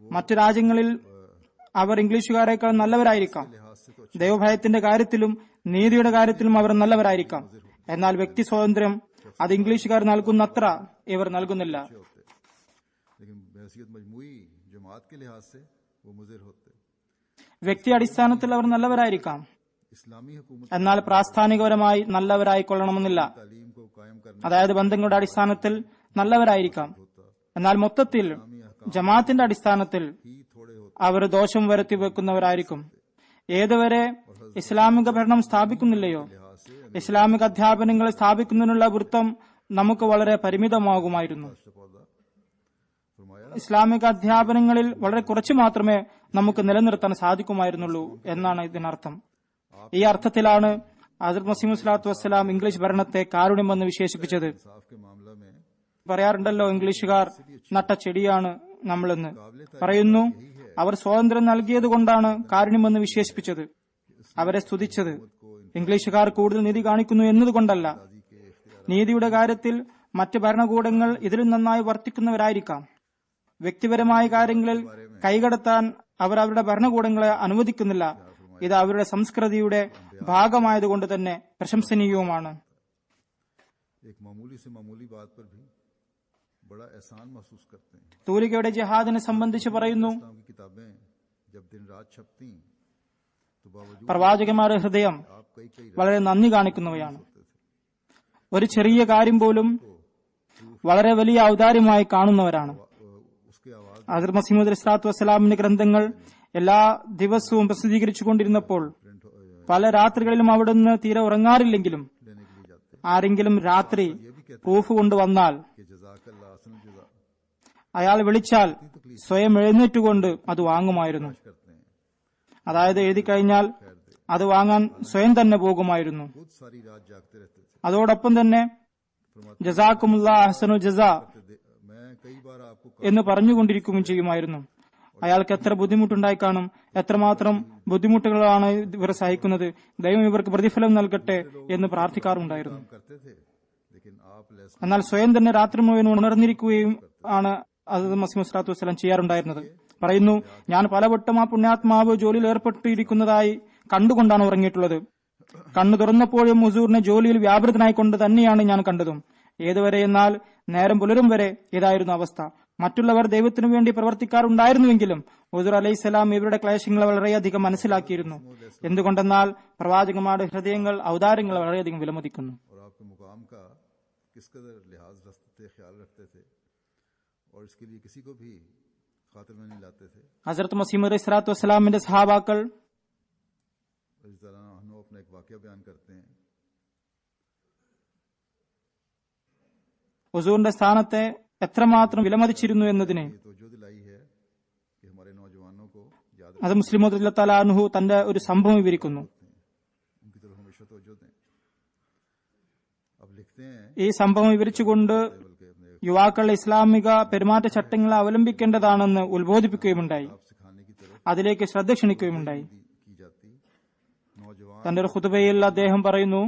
മറ്റു രാജ്യങ്ങളിൽ അവർ ഇംഗ്ലീഷുകാരേക്കാൾ നല്ലവരായിരിക്കാം. लिहाज से तो ദൈവഭയത്തിന്റെ കാര്യത്തിലും നീതിയുടെ കാര്യത്തിലും അവർ നല്ലവരായിരിക്കാം. എന്നാൽ വ്യക്തി സ്വാതന്ത്ര്യം അത് ഇംഗ്ലീഷുകാർ നൽകുന്നത്ര ഇവർ നൽകുന്നില്ല. अच्छे होते, लेकिन बहसीत मजमूई जमात के लिहाज से वो मुज़िर होते। വ്യക്തി അടിസ്ഥാനത്തിൽ അവർ നല്ലവരായിരിക്കാം. इस्लामी हुकूमत എന്നാൽ പ്രാസ്ഥാനികപരമായി നല്ലവരായിക്കൊള്ളണമെന്നില്ല. तालीम को कायम करने അതായത് ബന്ധങ്ങളുടെ അടിസ്ഥാനത്തിൽ നല്ലവരായിരിക്കാം. എന്നാൽ മൊത്തത്തിൽ ജമാഅത്തിന്റെ അടിസ്ഥാനത്തിൽ ही थोड़े होते അവർ ദോഷം വരുത്തി വെക്കുന്നവരായിരിക്കും. ഏതുവരെ ഇസ്ലാമിക ഭരണം സ്ഥാപിക്കുന്നില്ലയോ, लिहाज से ഇസ്ലാമിക അധ്യാപനങ്ങൾ സ്ഥാപിക്കുന്നതിനുള്ള വൃത്തം നമുക്ക് വളരെ പരിമിതമാകുമായിരുന്നു. पौधा फरमाया ഇസ്ലാമിക അധ്യാപനങ്ങളിൽ വളരെ കുറച്ച് മാത്രമേ നമുക്ക് നിലനിർത്താൻ സാധിക്കുമായിരുന്നുള്ളൂ എന്നാണ് ഇതിനർത്ഥം. ഈ അർത്ഥത്തിലാണ് ഹസ്രത്ത് മസീഹ് സ്വലാത്തു വസ്സലാം ഇംഗ്ലീഷ് ഭരണത്തെ കാരുണ്യമെന്ന് വിശേഷിപ്പിച്ചത്. इंसाफ के मामला में പറയാറുണ്ടല്ലോ, ഇംഗ്ലീഷുകാർ നട്ട ചെടിയാണ് നമ്മളെന്ന്. പറയുന്നു, അവർ സ്വാതന്ത്ര്യം നൽകിയതുകൊണ്ടാണ് കാരുണ്യമെന്ന് വിശേഷിപ്പിച്ചത്, അവരെ സ്തുതിച്ചത്. ഇംഗ്ലീഷുകാർ കൂടുതൽ നീതി കാണിക്കുന്നു എന്നതുകൊണ്ടല്ല. നീതിയുടെ കാര്യത്തിൽ മറ്റ് ഭരണകൂടങ്ങൾ ഇതിലും നന്നായി വർത്തിക്കുന്നവരായിരിക്കാം. വ്യക്തിപരമായ കാര്യങ്ങളിൽ കൈകടത്താൻ അവർ അവരുടെ ഭരണകൂടങ്ങളെ അനുവദിക്കുന്നില്ല. ഇത് അവരുടെ സംസ്കൃതിയുടെ ഭാഗമായതുകൊണ്ട് തന്നെ പ്രശംസനീയവുമാണ്. एक मामूली से मामूली बात पर भी बड़ा एहसान महसूस करते हैं। തൂലികയുടെ ജിഹാദിനെ സംബന്ധിച്ച് പറയുന്നു, इस्लाम की किताबें जब दिन रात छपती तो बावजूद പ്രവാചകന്മാരുടെ ഹൃദയം आप कई कई വളരെ നന്ദി കാണിക്കുന്നവയാണ്. होते थे। ഒരു ചെറിയ കാര്യം പോലും വളരെ വലിയ ഔദാര്യമായി കാണുന്നവരാണ്. उसके आवाज ഹസ്രത്ത് മസീഹ് മൗഊദ് സ്വല്ലല്ലാഹു വസ്സലാമിന്റെ ഗ്രന്ഥങ്ങൾ എല്ലാ ദിവസവും പ്രസിദ്ധീകരിച്ചുകൊണ്ടിരുന്നപ്പോൾ പല രാത്രികളിലും അവിടുന്ന് തീരെ ഉറങ്ങാറില്ലെങ്കിലും लेने के लिए जाते ആരെങ്കിലും രാത്രി പ്രൂഫ് കൊണ്ടുവന്നാൽ कि जज़ाकल्लाह अहसन जज़ा അയാൾ വിളിച്ചാൽ സ്വയം എഴുന്നേറ്റുകൊണ്ട് അത് വാങ്ങുമായിരുന്നു. करते हैं। അതായത് എഴുതി കഴിഞ്ഞാൽ അത് വാങ്ങാൻ സ്വയം തന്നെ പോകുമായിരുന്നു. खुद सारी रात जागते रहते थे। അതോടൊപ്പം തന്നെ ജസാക്കുമുല്ലാ അഹ്സനു ജസാ मैं कई बार आपको എന്ന് പറഞ്ഞുകൊണ്ടിരിക്കുകയും ചെയ്യുമായിരുന്നു. അയാൾക്ക് എത്ര ബുദ്ധിമുട്ടുണ്ടായി കാണും, എത്രമാത്രം ബുദ്ധിമുട്ടുകളാണ് ഇവർ സഹിക്കുന്നത്, ദൈവം ഇവർക്ക് പ്രതിഫലം നൽകട്ടെ എന്ന് പ്രാർത്ഥിക്കാറുണ്ടായിരുന്നു. करते थे, लेकिन आप लेस എന്നാൽ സ്വയം തന്നെ രാത്രി മുഴുവൻ ഉണർന്നിരിക്കുകയും ആണ് ഹസ്രത്ത് മസീഹ് സ്വല്ലല്ലാഹു അലൈഹി വസല്ലം ചെയ്യാറുണ്ടായിരുന്നത്. പറയുന്നു, ഞാൻ പലവട്ടം ആ പുണ്യാത്മാവ് ജോലിയിൽ ഏർപ്പെട്ടിരിക്കുന്നതായി കണ്ടുകൊണ്ടാണ് ഉറങ്ങിയിട്ടുള്ളത്. കണ്ണു തുറന്നപ്പോഴും ഹുസൂറിനെ ജോലിയിൽ വ്യാപൃതനായിക്കൊണ്ട് തന്നെയാണ് ഞാൻ കണ്ടതും. ഏതുവരെ എന്നാൽ നേരം പുലരും വരെ ഇതായിരുന്നു അവസ്ഥ. മറ്റുള്ളവർ ദൈവത്തിനു വേണ്ടി പ്രവർത്തിക്കാറുണ്ടായിരുന്നുവെങ്കിലും ഹുസൂർ അലൈഹിസ്സലാം ഇവരുടെ ക്ലേശങ്ങളെ വളരെയധികം മനസ്സിലാക്കിയിരുന്നു. എന്തുകൊണ്ടെന്നാൽ പ്രവാചകന്മാരുടെ ഹൃദയങ്ങൾ ഔദാര്യങ്ങൾ വളരെയധികം വിലമതിക്കുന്നു. और आपके मुकाम का किस कदर लिहाज रखते थे, ख्याल रखते थे और इसके लिए किसी को भी खातिर में नहीं लाते थे। ഹസ്രത്ത് മസീഹ് മൗഊദ് സ്വല്ലല്ലാഹു വസ്സലാമിന്റെ സഹാബാക്കൾ इस तरह हम अपना एक वाकया बयान करते हैं। ഹുസൂറിന്റെ സ്ഥാനത്തെ എത്രമാത്രം വിലമതിച്ചിരുന്നു എന്നതിന് ये तो जो दिलाई है कि हमारे नौजवानों को അത് മുസ്ലിം തആലാഹു തന്റെ ഒരു സംഭവം വിവരിക്കുന്നു. उनकी तरफ हमेशा तवज्जो दें. अब लिखते हैं ഈ സംഭവം വിവരിച്ചുകൊണ്ട് बल्कि अपने യുവാക്കൾ ഇസ്ലാമിക പെരുമാറ്റച്ചട്ടങ്ങളെ അവലംബിക്കേണ്ടതാണെന്ന് ഉത്ബോധിപ്പിക്കുകയുണ്ടായി. आप सिखाने की तरफ അതിലേക്ക് ശ്രദ്ധ ക്ഷണിക്കുകയുണ്ടായി. की जाती. नौजवान തന്റെ ഒരു ഖുതുബയിൽ അദ്ദേഹം പറയുന്നു,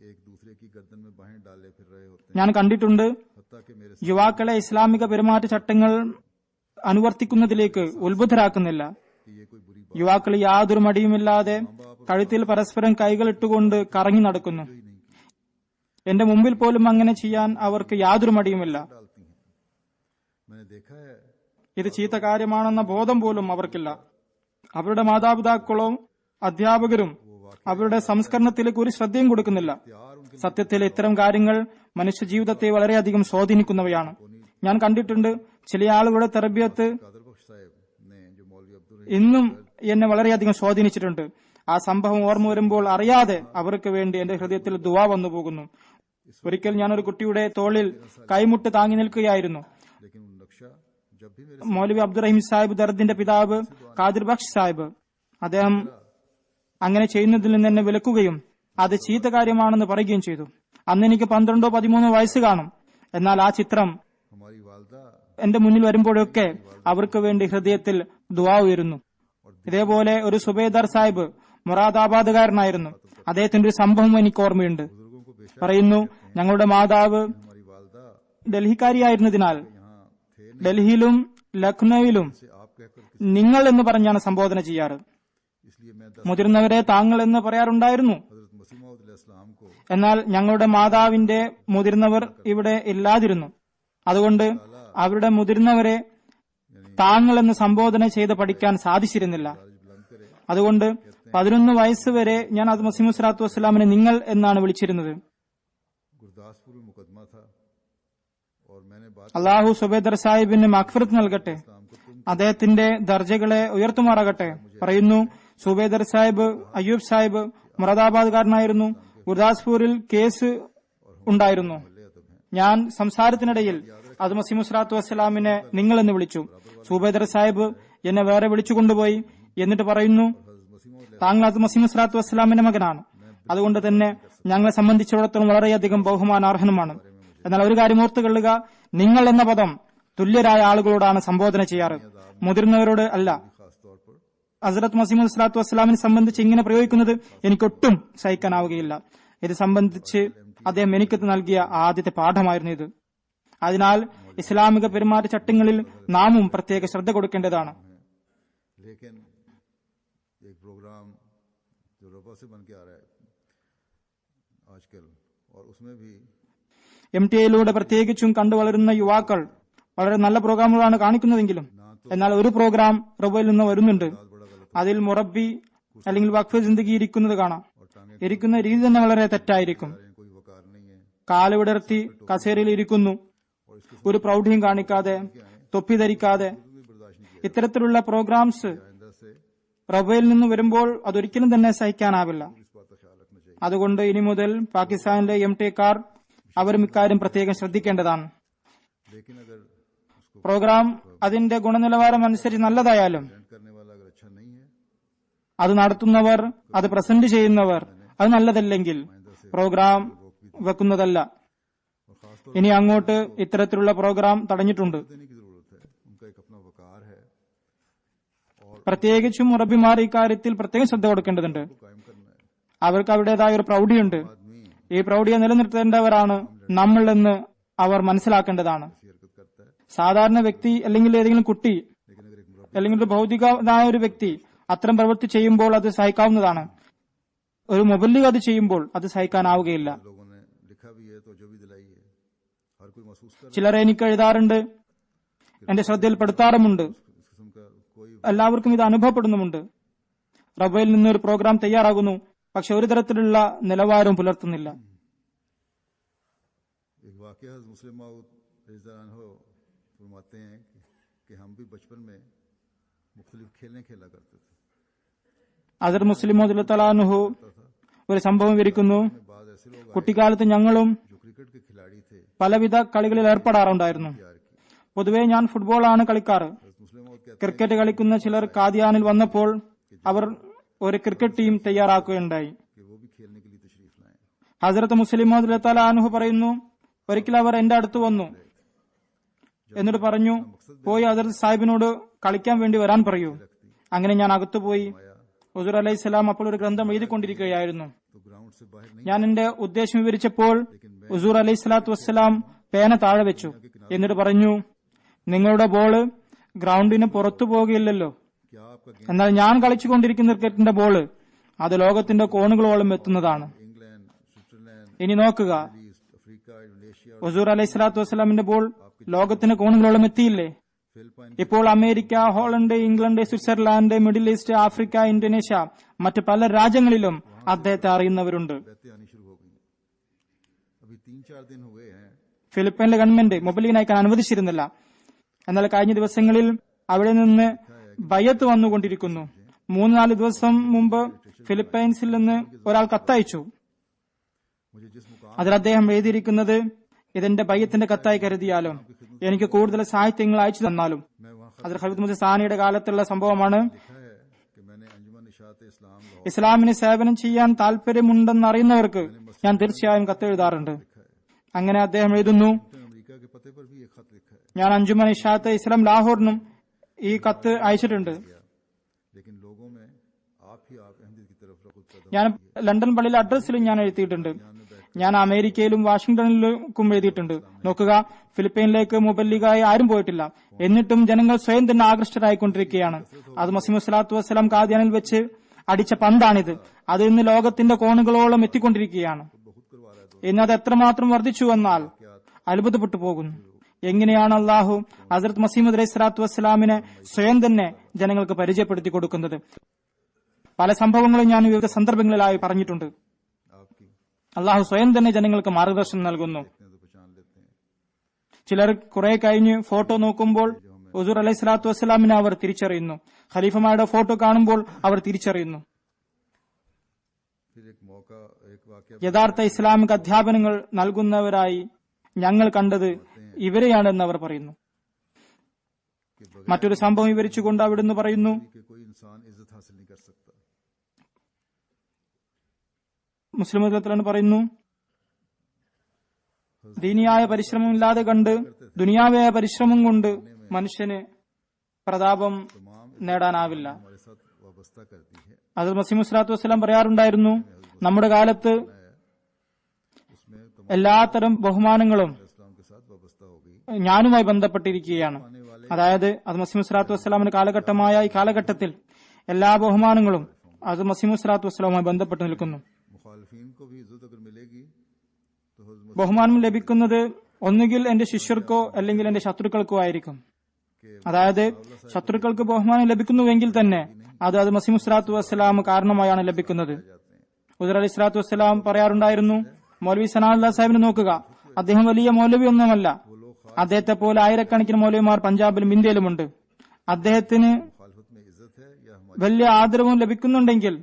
एक दूसरे की गर्दन में बाहें डाले फिर रहे होते हैं. ഞാൻ കണ്ടിട്ടുണ്ട് हत्ता कि मेरे യുവാക്കളെ ഇസ്ലാമിക പെരുമാറ്റച്ചട്ടങ്ങൾ അനുവർത്തിക്കുന്നതിലേക്ക് ഉത്ബുദ്ധരാക്കുന്നില്ല. कि ये कोई बुरी യുവാക്കൾ യാതൊരു മടിയുമില്ലാതെ കഴുത്തിൽ പരസ്പരം കൈകളിട്ടുകൊണ്ട് കറങ്ങി നടക്കുന്നു. എന്റെ മുമ്പിൽ പോലും അങ്ങനെ ചെയ്യാൻ അവർക്ക് യാതൊരു മടിയുമില്ല. डालती हैं. मैंने देखा है ഇത് ചീത്ത കാര്യമാണെന്ന ബോധം പോലും അവർക്കില്ല. അവരുടെ മാതാപിതാക്കളോ അധ്യാപകരും അവരുടെ സംസ്കരണത്തിലേക്ക് ഒരു ശ്രദ്ധയും കൊടുക്കുന്നില്ല. സത്യത്തിൽ ഇത്തരം കാര്യങ്ങൾ മനുഷ്യജീവിതത്തെ വളരെയധികം സ്വാധീനിക്കുന്നവയാണ്. ഞാൻ കണ്ടിട്ടുണ്ട് ചില ആളുകളുടെ തർബിയത്ത് कादर बख्श साहब ने जो मौलवी अब्दुल ഇന്നും എന്നെ വളരെയധികം സ്വാധീനിച്ചിട്ടുണ്ട്. ആ സംഭവം ഓർമ്മ വരുമ്പോൾ അറിയാതെ അവർക്ക് വേണ്ടി എന്റെ ഹൃദയത്തിൽ ദുആ വന്നു പോകുന്നു. ഒരിക്കൽ ഞാനൊരു കുട്ടിയുടെ തോളിൽ കൈമുട്ട് താങ്ങി നിൽക്കുകയായിരുന്നു. लेकिन उन नक्शा जब भी मेरे മൗലവി അബ്ദുറഹീം സാഹിബ് ദർദിന്റെ പിതാവ് ഖാദിർ ബക്ഷ് സാഹിബ് അദ്ദേഹം അങ്ങനെ ചെയ്യുന്നതിൽ നിന്ന് എന്നെ വിലക്കുകയും അത് ചീത്ത കാര്യമാണെന്ന് പറയുകയും ചെയ്തു. അന്ന് എനിക്ക് 12-13 വയസ്സ് കാണും. എന്നാൽ ആ ചിത്രം हमारी वालदा എന്റെ മുന്നിൽ വരുമ്പോഴൊക്കെ അവർക്ക് വേണ്ടി ഹൃദയത്തിൽ ദുആ ഉയരുന്നു. ഇതേപോലെ ഒരു സുബേദാർ സാഹിബ് മൊറാദാബാദുകാരനായിരുന്നു. അദ്ദേഹത്തിന്റെ ഒരു സംഭവം എനിക്ക് ഓർമ്മയുണ്ട്. बुजुर्गों को बेशक പറയുന്നു, ഞങ്ങളുടെ മാതാവ് हमारी वालदा ഡൽഹിക്കാരിയായിരുന്നതിനാൽ यहाँ थे ഡൽഹിയിലും ലക്നൌവിലും से आप कहकर നിങ്ങൾ എന്ന് പറഞ്ഞാണ് സംബോധന ചെയ്യാറ്. इसलिए मैं മുതിർന്നവരെ താങ്കൾ എന്ന് പറയാറുണ്ടായിരുന്നു. हजरत मसीह मौद अलैहिस्सलाम को എന്നാൽ ഞങ്ങളുടെ മാതാവിന്റെ മുതിർന്നവർ ഇവിടെ ഇല്ലാതിരുന്നു. അതുകൊണ്ട് അവരുടെ മുതിർന്നവരെ താങ്കൾ എന്ന് സംബോധന ചെയ്ത് പഠിക്കാൻ സാധിച്ചിരുന്നില്ല. बुलंद करे. അതുകൊണ്ട് 11 വയസ്സ് വരെ ഞാൻ അത് മസീഹ് സ്വല്ലല്ലാഹു അലൈഹി വസല്ലമയെ നിങ്ങൾ എന്നാണ് വിളിച്ചിരുന്നത്. गुरदासपुर में मुकदमा था और मैंने बात അള്ളാഹു സുബൈദർ സാഹിബിന് മഗ്ഫിറത്ത് നൽകട്ടെ, इस्लाम को तुम അദ്ദേഹത്തിന്റെ ദർജകളെ ഉയർത്തുമാറാകട്ടെ. പറയുന്നു, സുബൈദർ സാഹിബ് അയ്യൂബ് സാഹിബ് മുറാദാബാദ്കാരനായിരുന്നു. ഗുർദാസ്പൂരിൽ കേസ് ഉണ്ടായിരുന്നു. ഞാൻ സംസാരത്തിനിടയിൽ അത് മസീഹ് സ്വല്ലല്ലാഹു അലൈഹി വസല്ലമിനെ നിങ്ങൾ എന്ന് വിളിച്ചു. സുബൈദർ സാഹിബ് എന്നെ വേറെ വിളിച്ചുകൊണ്ടുപോയി. എന്നിട്ട് പറയുന്നു, താങ്കൾ അത് മസീഹ് സ്വല്ലല്ലാഹു അലൈഹി വസല്ലമിന്റെ മകനാണ്. അതുകൊണ്ട് തന്നെ ഞങ്ങളെ സംബന്ധിച്ചിടത്തോളം വളരെയധികം ബഹുമാനാർഹനുമാണ്. എന്നാൽ ഒരു കാര്യം ഓർത്തുകൊള്ളുക, നിങ്ങൾ എന്ന പദം തുല്യരായ ആളുകളോടാണ് സംബോധന ചെയ്യാറ്, മുതിർന്നവരോട് അല്ല. खास तौर पर ഹസ്രത്ത് മസീഹ് സ്വല്ലല്ലാഹു അലൈഹി വസല്ലമിനെ സംബന്ധിച്ച് ഇങ്ങനെ പ്രയോഗിക്കുന്നത് എനിക്കൊട്ടും സഹിക്കാനാവുകയില്ല. ഇത് സംബന്ധിച്ച് അദ്ദേഹം എനിക്ക് നൽകിയ ആദ്യത്തെ പാഠമായിരുന്നു ഇത്. അതിനാൽ ഇസ്ലാമിക പെരുമാറ്റച്ചട്ടങ്ങളിൽ നാമും പ്രത്യേക ശ്രദ്ധ കൊടുക്കേണ്ടതാണ്. लेकिन एक प्रोग्राम जो रबा से बन के आ रहा है आजकल और उसमें भी MTA-യിലൂടെ പ്രത്യേകിച്ചും കണ്ടുവളരുന്ന യുവാക്കൾ വളരെ നല്ല പ്രോഗ്രാമുകളാണ് കാണിക്കുന്നതെങ്കിലും എന്നാൽ ഒരു പ്രോഗ്രാം റബയിൽ നിന്ന് വരുന്നുണ്ട്. അതിൽ മുറബി അല്ലെങ്കിൽ വഖഫ് ജിന്ദഗി ഇരിക്കുന്നത് കാണാം. ഇരിക്കുന്ന രീതി തന്നെ വളരെ തെറ്റായിരിക്കും. कोई वकार नहीं है കാല് വിടർത്തി കസേരയിൽ ഇരിക്കുന്നു, ഒരു പ്രൗഢിയും കാണിക്കാതെ, തൊപ്പി ധരിക്കാതെ. ഇത്തരത്തിലുള്ള പ്രോഗ്രാംസ് अंदर से റബയിൽ നിന്ന് വരുമ്പോൾ അതൊരിക്കലും തന്നെ സഹിക്കാനാവില്ല. इस बात का ख्याल रखना चाहिए. അതുകൊണ്ട് ഇനി മുതൽ പാകിസ്ഥാനിലെ MTA-ക്കാർ അവരും ഇക്കാര്യം പ്രത്യേകം ശ്രദ്ധിക്കേണ്ടതാണ്. लेकिन अगर उसको പ്രോഗ്രാം അതിന്റെ ഗുണനിലവാരം അനുസരിച്ച് നല്ലതായാലും प्रेजेंट करने वाला अगर अच्छा नहीं है അത് നടത്തുന്നവർ, അത് പ്രസന്റ് ചെയ്യുന്നവർ അത് നല്ലതല്ലെങ്കിൽ പ്രോഗ്രാം വെക്കുന്നതല്ല. और खास तौर ഇനി അങ്ങോട്ട് ഇത്തരത്തിലുള്ള പ്രോഗ്രാം തടഞ്ഞിട്ടുണ്ട്. पर देने की जरूरत है. उनका एक अपना वकार है പ്രത്യേകിച്ചും മുറബിമാർ ഇക്കാര്യത്തിൽ പ്രത്യേകം ശ്രദ്ധ കൊടുക്കേണ്ടതുണ്ട്. वो कायम करना है. അവർക്ക് അവരുടേതായ ഒരു പ്രൗഢിയുണ്ട്. ഈ പ്രൗഢിയെ നിലനിർത്തേണ്ടവരാണ് നമ്മൾ എന്ന് അവർ മനസ്സിലാക്കേണ്ടതാണ്. ऐसी हरकत करता है. സാധാരണ വ്യക്തി അല്ലെങ്കിൽ ഏതെങ്കിലും കുട്ടി लेकिन अगर एक मुरब्बी അല്ലെങ്കിൽ ഒരു ഭൗതികമായ ഒരു വ്യക്തി അത്തരം പ്രവൃത്തി ചെയ്യുമ്പോൾ അത് സഹിക്കാവുന്നതാണ്. ഒരു മുബല്ലിഗ് അത് ചെയ്യുമ്പോൾ അത് സഹിക്കാനാവുകയില്ല. लोगों ने लिखा भी है तो जो भी दिलाई है हर कोई महसूस कर ചിലരെ എനിക്ക് എഴുതാറുണ്ട്, എന്റെ ശ്രദ്ധയിൽപ്പെടുത്താറുമുണ്ട്. इस किस्म का कोई എല്ലാവർക്കും ഇത് അനുഭവപ്പെടുന്നുമുണ്ട്. റബയിൽ നിന്നൊരു പ്രോഗ്രാം തയ്യാറാകുന്നു, പക്ഷെ ഒരു തരത്തിലുള്ള നിലവാരവും പുലർത്തുന്നില്ല. एक वाकया मुस्लिम फरमाते हैं कि हम भी बचपन में मुख्तलिफ खेलें खेला करते थे. അസർ മുസ്ലിം തലാനുഹു ഒരു സംഭവം വിവരിക്കുന്നു. बाद ऐसे लोग കുട്ടിക്കാലത്ത് ഞങ്ങളും जो क्रिकेट के खिलाड़ी थे പലവിധ കളികളിൽ ഏർപ്പെടാറുണ്ടായിരുന്നു. यार की പൊതുവെ ഞാൻ ഫുട്ബോളാണ് കളിക്കാറ്. मुस्लिमों कहते ക്രിക്കറ്റ് കളിക്കുന്ന ചിലർ കാദിയാനിൽ വന്നപ്പോൾ അവർ ഒരു ക്രിക്കറ്റ് ടീം തയ്യാറാക്കുകയുണ്ടായി. कि वो भी खेलने के लिए तशरीफ लाएं. ഹസ്രത്ത് മുസ്ലിം മൗദ് റളിയല്ലാഹു അൻഹു പറയുന്നു, ഒരിക്കൽ അവർ എന്റെ അടുത്ത് വന്നു. എന്നിട്ട് പറഞ്ഞു, പോയി ഹസ്രത്ത് സാഹിബിനോട് കളിക്കാൻ വേണ്ടി വരാൻ പറയൂ. അങ്ങനെ ഞാൻ അകത്തുപോയി. ഹുസൂർ അലൈഹിസ്സലാം അപ്പോൾ ഒരു ഗ്രന്ഥം എഴുതിക്കൊണ്ടിരിക്കുകയായിരുന്നു. तो ग्राउंड से बाहर नहीं, ഞാൻ എന്റെ ഉദ്ദേശം വിവരിച്ചപ്പോൾ ഹുസൂർ അലൈഹി സ്വലാത്തു വസ്സലാം പേന താഴെ വെച്ചു. എന്നിട്ട് പറഞ്ഞു, നിങ്ങളുടെ ബോള് ഗ്രൗണ്ടിന് പുറത്തു പോകുകയില്ലല്ലോ, क्या आपका गेम എന്നാൽ ഞാൻ കളിച്ചുകൊണ്ടിരിക്കുന്ന ക്രിക്കറ്റിന്റെ ബോള് അത് ലോകത്തിന്റെ കോണുകളോളം എത്തുന്നതാണ്. इंग्लैंड, स्विट्जरलैंड, ഇനി നോക്കുക, ईस्ट अफ्रीका, इंडोनेशिया, ഹുസൂർ അലൈഹി സ്വലാത്തു വസ്സലാമിന്റെ ബോൾ ലോകത്തിന്റെ കോണുകളോളം എത്തിയില്ലേ? फिलिपाइन ഇപ്പോൾ America, Holland, England, Switzerland, middle east, Africa, Indonesia, മറ്റ് പല രാജ്യങ്ങളിലും അദ്ദേഹത്തെ അറിയുന്നവരുണ്ട്. बहतें आनी शुरू हो गई. अभी 3-4 दिन हुए हैं. ഫിലിപ്പൈനിലെ ഗവൺമെന്റ് മൊബൈലിംഗ് അയക്കാൻ അനുവദിച്ചിരുന്നില്ല. എന്നാൽ കഴിഞ്ഞ ദിവസങ്ങളിൽ അവിടെ നിന്ന് ബയ്യത്ത് വന്നുകൊണ്ടിരിക്കുന്നു. 3-4 ദിവസം മുമ്പ് ഫിലിപ്പൈൻസിൽ നിന്ന് ഒരാൾ കത്തയച്ചു. मुझे जिस मुकाम അതിൽ അദ്ദേഹം എഴുതിയിരിക്കുന്നത്, ഇതെന്റെ ബയ്യത്തിന്റെ കത്തായി കരുതിയാലോ, എനിക്ക് കൂടുതൽ സാഹിത്യങ്ങൾ അയച്ചു തന്നാലും. मैं वहाँ അതിൽ ഹബീബ് മുഹമ്മദ് സാനിയുടെ കാലത്തുള്ള സംഭവമാണ്. लिखा है कि मैंने अंजुमन इशात इस्लाम लाहौर ഇസ്ലാമിന് സേവനം ചെയ്യാൻ താല്പര്യമുണ്ടെന്ന് അറിയുന്നവർക്ക് ഞാൻ തീർച്ചയായും കത്തെഴുതാറുണ്ട്. അങ്ങനെ അദ്ദേഹം എഴുതുന്നു, अमेरिका के पते पर भी एक खत लिखा है, ഞാൻ അഞ്ജുമൻ ഇഷാത്ത് ഇസ്ലാം ലാഹോറിനും ഈ കത്ത് അയച്ചിട്ടുണ്ട്. लेकिन लोगों में आप अहमदियत की तरफ रग़बत पैदा ഞാൻ ലണ്ടൻ പള്ളിയിലെ അഡ്രസ്സിലും ഞാൻ എഴുതിയിട്ടുണ്ട്. ഞാൻ അമേരിക്കയിലും വാഷിംഗ്ടണിലും എഴുതിയിട്ടുണ്ട്. നോക്കുക, ഫിലിപ്പൈനിലേക്ക് മുബല്ലിഗായി ആരും പോയിട്ടില്ല. എന്നിട്ടും ജനങ്ങൾ സ്വയം തന്നെ ആകൃഷ്ടരായിക്കൊണ്ടിരിക്കുകയാണ്. അത് മസീഹ് സ്വലാത്തു വസ്സലാം കാദിയാനിൽ വെച്ച് അടിച്ച പന്താണിത്. അത് ഇന്ന് ലോകത്തിന്റെ കോണുകളോളം എത്തിക്കൊണ്ടിരിക്കുകയാണ്. ഇന്ന് അത് എത്രമാത്രം വർദ്ധിച്ചുവെന്നാൽ അത്ഭുതപ്പെട്ടു പോകുന്നു. എങ്ങനെയാണ് അള്ളാഹു ഹസ്രത്ത് മസീഹ് അലൈഹി സ്വലാത്തു വസ്സലാമിനെ സ്വയം തന്നെ ജനങ്ങൾക്ക് പരിചയപ്പെടുത്തി കൊടുക്കുന്നത്. പല സംഭവങ്ങളും ഞാൻ വിവിധ സന്ദർഭങ്ങളിലായി പറഞ്ഞിട്ടുണ്ട്. आपकी അള്ളാഹു സ്വയം തന്നെ ജനങ്ങൾക്ക് മാർഗദർശനം നൽകുന്നു. देखते हैं तो पहचान लेते हैं. ചിലർ കുറെ കഴിഞ്ഞ് ഫോട്ടോ നോക്കുമ്പോൾ ഹുസൂർ അലൈഹി സ്വലാത്തു വസ്സലാമിനെ അവർ തിരിച്ചറിയുന്നു. ഖലീഫമാരുടെ ഫോട്ടോ കാണുമ്പോൾ അവർ തിരിച്ചറിയുന്നു. फिर एक मौका एक वाक़या യഥാർത്ഥ ഇസ്ലാമിക അധ്യാപനങ്ങൾ നൽകുന്നവരായി ഞങ്ങൾ കണ്ടത് ഇവരെയാണെന്ന് അവർ പറയുന്നു. के बगैर മറ്റൊരു സംഭവം വിവരിച്ചുകൊണ്ട് അവിടുന്ന് പറയുന്നു, के कोई इंसान इज्जत हासिल नहीं कर सकता. മുസ്ലിം മതത്തിലാണ് പറയുന്നു, ദീനിയായ പരിശ്രമമില്ലാതെ കണ്ട് ദുനിയാവായ പരിശ്രമം കൊണ്ട് മനുഷ്യന് പ്രതാപം നേടാനാവില്ല. हमारे साथ वाबस्ता करती है, അത് മസീഹ് സ്വലാത്തു വസ്സലാം പറയാറുണ്ടായിരുന്നു, നമ്മുടെ കാലത്ത് उसमें എല്ലാത്തരം ബഹുമാനങ്ങളും इस्लाम के साथ वाबस्ता हो गई. ഞാനുമായി ബന്ധപ്പെട്ടിരിക്കുകയാണ്. അതായത് അത് മസീഹ് സ്വലാത്തു വസ്സലാമിന്റെ കാലഘട്ടമായ ഈ കാലഘട്ടത്തിൽ എല്ലാ ബഹുമാനങ്ങളും അത് മസീഹ് സ്വലാത്തു വസ്സലാമുമായി ബന്ധപ്പെട്ട് നിൽക്കുന്നു. मुखालिफीन को भी इज्जत अगर मिलेगी तो हज़रत ബഹുമാനം ലഭിക്കുന്നത് ഒന്നുകിൽ എന്റെ ശിഷ്യർക്കോ അല്ലെങ്കിൽ എന്റെ ശത്രുക്കൾക്കോ ആയിരിക്കും. അതായത് ശത്രുക്കൾക്ക് ബഹുമാനം ലഭിക്കുന്നുവെങ്കിൽ തന്നെ അത് മസീഹ് സ്വലാത്തു വസ്സലാം കാരണമായാണ് ലഭിക്കുന്നത്. ഹുദർ അലി സ്വലാത്തു വസ്സലാം പറയാറുണ്ടായിരുന്നു, മൗലവി സനാഉല്ലാ സാഹിബിനെ നോക്കുക, അദ്ദേഹം വലിയ മൗലവി ഒന്നുമല്ല. അദ്ദേഹത്തെ പോലെ ആയിരക്കണക്കിന് മൗലവിമാർ പഞ്ചാബിലും ഇന്ത്യയിലുമുണ്ട്. അദ്ദേഹത്തിന് मुखालफत में इज्जत है या हमारी വലിയ ആദരവും ലഭിക്കുന്നുണ്ടെങ്കിൽ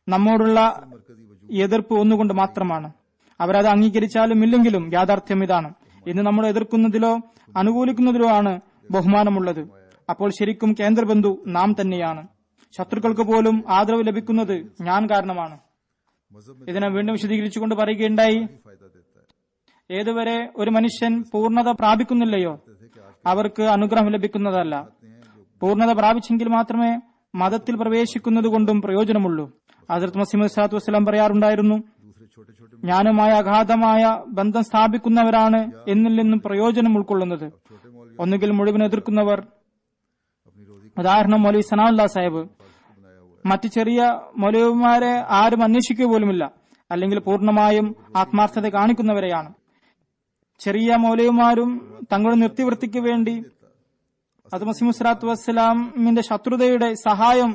നമ്മോടുള്ള मरकजी वजूद എതിർപ്പ് ഒന്നുകൊണ്ട് മാത്രമാണ്. അവരത് അംഗീകരിച്ചാലും ഇല്ലെങ്കിലും യാഥാർത്ഥ്യം ഇതാണ്. ഇന്ന് നമ്മൾ എതിർക്കുന്നതിലോ അനുകൂലിക്കുന്നതിലോ ആണ് ബഹുമാനമുള്ളത്. അപ്പോൾ ശരിക്കും കേന്ദ്രബിന്ദു നാം തന്നെയാണ്. ശത്രുക്കൾക്ക് പോലും ആദരവ് ലഭിക്കുന്നത് ഞാൻ കാരണമാണ്. मजहब में ഇതിനെ വീണ്ടും വിശദീകരിച്ചുകൊണ്ട് പറയുകയുണ്ടായി, फायदा देता है. ഏതുവരെ ഒരു മനുഷ്യൻ പൂർണ്ണത പ്രാപിക്കുന്നില്ലയോ അവർക്ക് അനുഗ്രഹം ലഭിക്കുന്നതല്ല. പൂർണ്ണത പ്രാപിച്ചെങ്കിൽ മാത്രമേ മതത്തിൽ പ്രവേശിക്കുന്നത് കൊണ്ടും പ്രയോജനമുള്ളൂ. ഹസ്രത്ത് മസീഹ് സ്വല്ലല്ലാഹു അലൈഹി വസല്ലം പറയാറുണ്ടായിരുന്നു, दूसरे छोटे छोटे ഞാനുമായി അഗാധമായ ബന്ധം സ്ഥാപിക്കുന്നവരാണ് എന്നിൽ നിന്നും പ്രയോജനം ഉൾക്കൊള്ളുന്നത്. छोटे मौलवी ഒന്നുകിൽ മുഴുവൻ എതിർക്കുന്നവർ, अपनी रोजी ഉദാഹരണം മൗലവി സനാഉല്ലാ സാഹിബ്, को बनाया हुआ മറ്റ് ചെറിയ മൗലവിമാരെ ആരും അന്വേഷിക്കുക പോലുമില്ല, അല്ലെങ്കിൽ പൂർണ്ണമായും ആത്മാർത്ഥത കാണിക്കുന്നവരെയാണ്. ചെറിയ മൗലവിമാരും തങ്ങളുടെ നിർത്തിവൃത്തിക്ക് വേണ്ടി അത് മസീഹ് സ്വല്ലല്ലാഹു അലൈഹി വസല്ലമിന്റെ ശത്രുതയുടെ സഹായം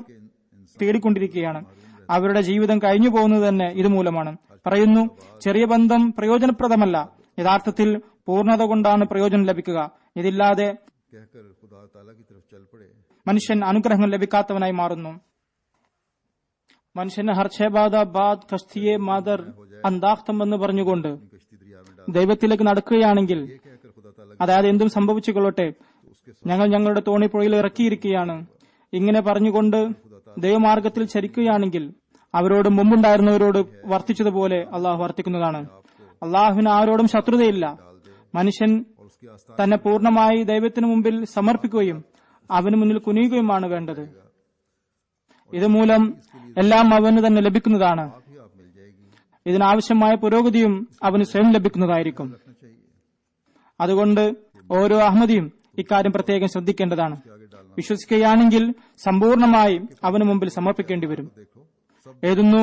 തേടിക്കൊണ്ടിരിക്കുകയാണ്. അവരുടെ ജീവിതം കഴിഞ്ഞു പോകുന്നത് തന്നെ ഇതുമൂലമാണ്. പറയുന്നു, ചെറിയ ബന്ധം പ്രയോജനപ്രദമല്ല, യഥാർത്ഥത്തിൽ പൂർണ്ണത കൊണ്ടാണ് പ്രയോജനം ലഭിക്കുക. ഇതില്ലാതെ कहकर खुदा ताला की तरफ चल पड़े. മനുഷ്യൻ അനുഗ്രഹങ്ങൾ ലഭിക്കാത്തവനായി മാറുന്നു. മനുഷ്യന് ഹർഷേബാദ ബാദ് കസ്തിയെ മാദർ അന്താഖ്തം എന്ന് പറഞ്ഞുകൊണ്ട് कश्ती दरिया में ദൈവത്തിലേക്ക് നടക്കുകയാണെങ്കിൽ, ये कहकर खुदा ताला അതായത് എന്തും സംഭവിച്ചു കൊള്ളട്ടെ, ഞങ്ങൾ ഞങ്ങളുടെ തോണി പുഴയിൽ ഇറക്കിയിരിക്കുകയാണ്. ഇങ്ങനെ പറഞ്ഞുകൊണ്ട് ദൈവമാർഗത്തിൽ ചരിക്കുകയാണെങ്കിൽ അവരോട് മുമ്പുണ്ടായിരുന്നവരോട് വർത്തിച്ചതുപോലെ അള്ളാഹു വർത്തിക്കുന്നതാണ്. അള്ളാഹുവിന് ആരോടും ശത്രുതയില്ല. മനുഷ്യൻ തന്നെ പൂർണ്ണമായി ദൈവത്തിനു മുമ്പിൽ സമർപ്പിക്കുകയും അവന് മുന്നിൽ കുനിയുകയുമാണ് വേണ്ടത്. ഇതുമൂലം എല്ലാം അവന് തന്നെ ലഭിക്കുന്നതാണ്. ഇതിനാവശ്യമായ പുരോഗതിയും അവന് സ്വയം ലഭിക്കുന്നതായിരിക്കും. അതുകൊണ്ട് ഓരോ അഹമ്മദിയും ഇക്കാര്യം പ്രത്യേകം ശ്രദ്ധിക്കേണ്ടതാണ്. വിശ്വസിക്കുകയാണെങ്കിൽ സമ്പൂർണമായി അവന് മുമ്പിൽ സമർപ്പിക്കേണ്ടി വരും. എഴുതുന്നു,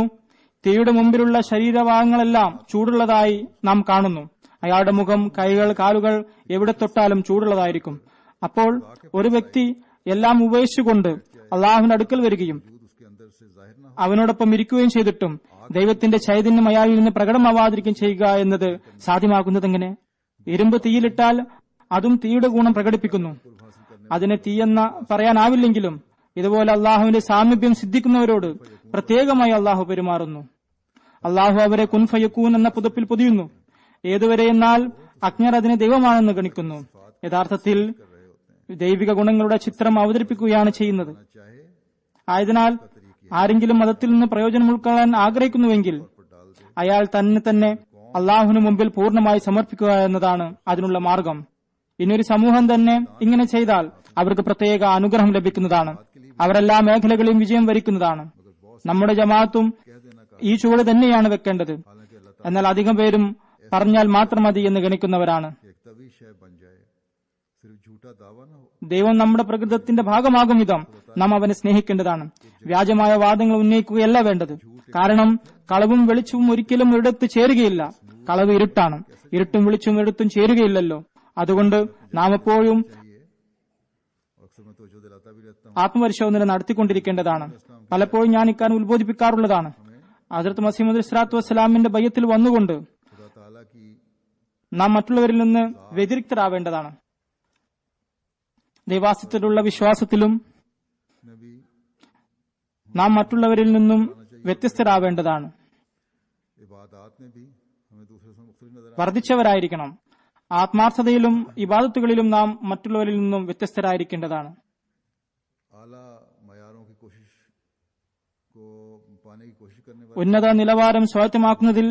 തീയുടെ മുമ്പിലുള്ള ശരീരഭാഗങ്ങളെല്ലാം ചൂടുള്ളതായി നാം കാണുന്നു. അയാളുടെ മുഖം, കൈകൾ, കാലുകൾ എവിടെ തൊട്ടാലും ചൂടുള്ളതായിരിക്കും. അപ്പോൾ ഒരു വ്യക്തി എല്ലാം ഉപേക്ഷിച്ചുകൊണ്ട് അള്ളാഹുവിന്റെ അടുക്കൽ വരികയും അവനോടൊപ്പം ഇരിക്കുകയും ചെയ്തിട്ടും ദൈവത്തിന്റെ ചൈതന്യം അയാളിൽ നിന്ന് പ്രകടമാവാതിരിക്കുകയും ചെയ്യുക എന്നത് സാധ്യമാകുന്നതെങ്ങനെ? ഇരുമ്പ് തീയിലിട്ടാൽ അതും തീയുടെ ഗുണം പ്രകടിപ്പിക്കുന്നു. അതിനെ തീയെന്ന് പറയാനാവില്ലെങ്കിലും ഇതുപോലെ അള്ളാഹുവിന്റെ സാമീപ്യം സിദ്ധിക്കുന്നവരോട് പ്രത്യേകമായി അള്ളാഹു പെരുമാറുന്നു. അള്ളാഹു അവരെ കുൻ ഫയക്കൂൻ എന്ന പുതപ്പിൽ പൊതിയുന്നു. ഏതുവരെ എന്നാൽ അജ്ഞർ അതിനെ ദൈവമാണെന്ന് ഗണിക്കുന്നു. യഥാർത്ഥത്തിൽ ദൈവിക ഗുണങ്ങളുടെ ചിത്രം അവതരിപ്പിക്കുകയാണ് ചെയ്യുന്നത്. ആയതിനാൽ ആരെങ്കിലും മതത്തിൽ നിന്ന് പ്രയോജനം ഉൾക്കൊള്ളാൻ ആഗ്രഹിക്കുന്നുവെങ്കിൽ അയാൾ തന്നെ അള്ളാഹുവിന് മുമ്പിൽ പൂർണ്ണമായി സമർപ്പിക്കുക എന്നതാണ് അതിനുള്ള മാർഗം. ഇനിയൊരു സമൂഹം തന്നെ ഇങ്ങനെ ചെയ്താൽ അവർക്ക് പ്രത്യേക അനുഗ്രഹം ലഭിക്കുന്നതാണ്. അവരെല്ലാ മേഖലകളിലും വിജയം വരിക്കുന്നതാണ്. നമ്മുടെ ജമാഅത്തും ഈ ചുവട് തന്നെയാണ് വെക്കേണ്ടത്. എന്നാൽ അധികം പേരും പറഞ്ഞാൽ മാത്രം മതി എന്ന് ഗണിക്കുന്നവരാണ്. ദൈവം നമ്മുടെ പ്രകൃതത്തിന്റെ ഭാഗമാകും വിധം നാം അവനെ സ്നേഹിക്കേണ്ടതാണ്. വ്യാജമായ വാദങ്ങൾ ഉന്നയിക്കുകയല്ല വേണ്ടത്. കാരണം കളവും വെളിച്ചവും ഒരിക്കലും ഒരിടത്ത് ചേരുകയില്ല. കളവ് ഇരുട്ടാണ്. ഇരുട്ടും വെളിച്ചവും ഒരിടത്തും ചേരുകയില്ലല്ലോ. അതുകൊണ്ട് നാം എപ്പോഴും ആത്മപരിശോധന നടത്തിക്കൊണ്ടിരിക്കേണ്ടതാണ്. പലപ്പോഴും ഞാൻ ഇക്കാര്യം ഉത്ബോധിപ്പിക്കാറുള്ളതാണ്. ഹസ്രത്ത് മസീഹ് മൗഊദ് സ്വല്ലല്ലാഹു അലൈഹി വസല്ലമിന്റെ ബയ്യത്തിൽ വന്നുകൊണ്ട് നാം മറ്റുള്ളവരിൽ നിന്ന് വ്യതിരിക്തരാവേണ്ടതാണ്. ദൈവാസ്തിത്വത്തിലുള്ള വിശ്വാസത്തിലും നാം മറ്റുള്ളവരിൽ നിന്നും വ്യത്യസ്തരാവേണ്ടതാണ്. വർദ്ധിച്ചവരായിരിക്കണം. ആത്മാർത്ഥതയിലും ഇബാദത്തുകളിലും നാം മറ്റുള്ളവരിൽ നിന്നും വ്യത്യസ്തരായിരിക്കേണ്ടതാണ്. ഉന്നത നിലവാരം സ്വായത്തമാക്കുന്നതിൽ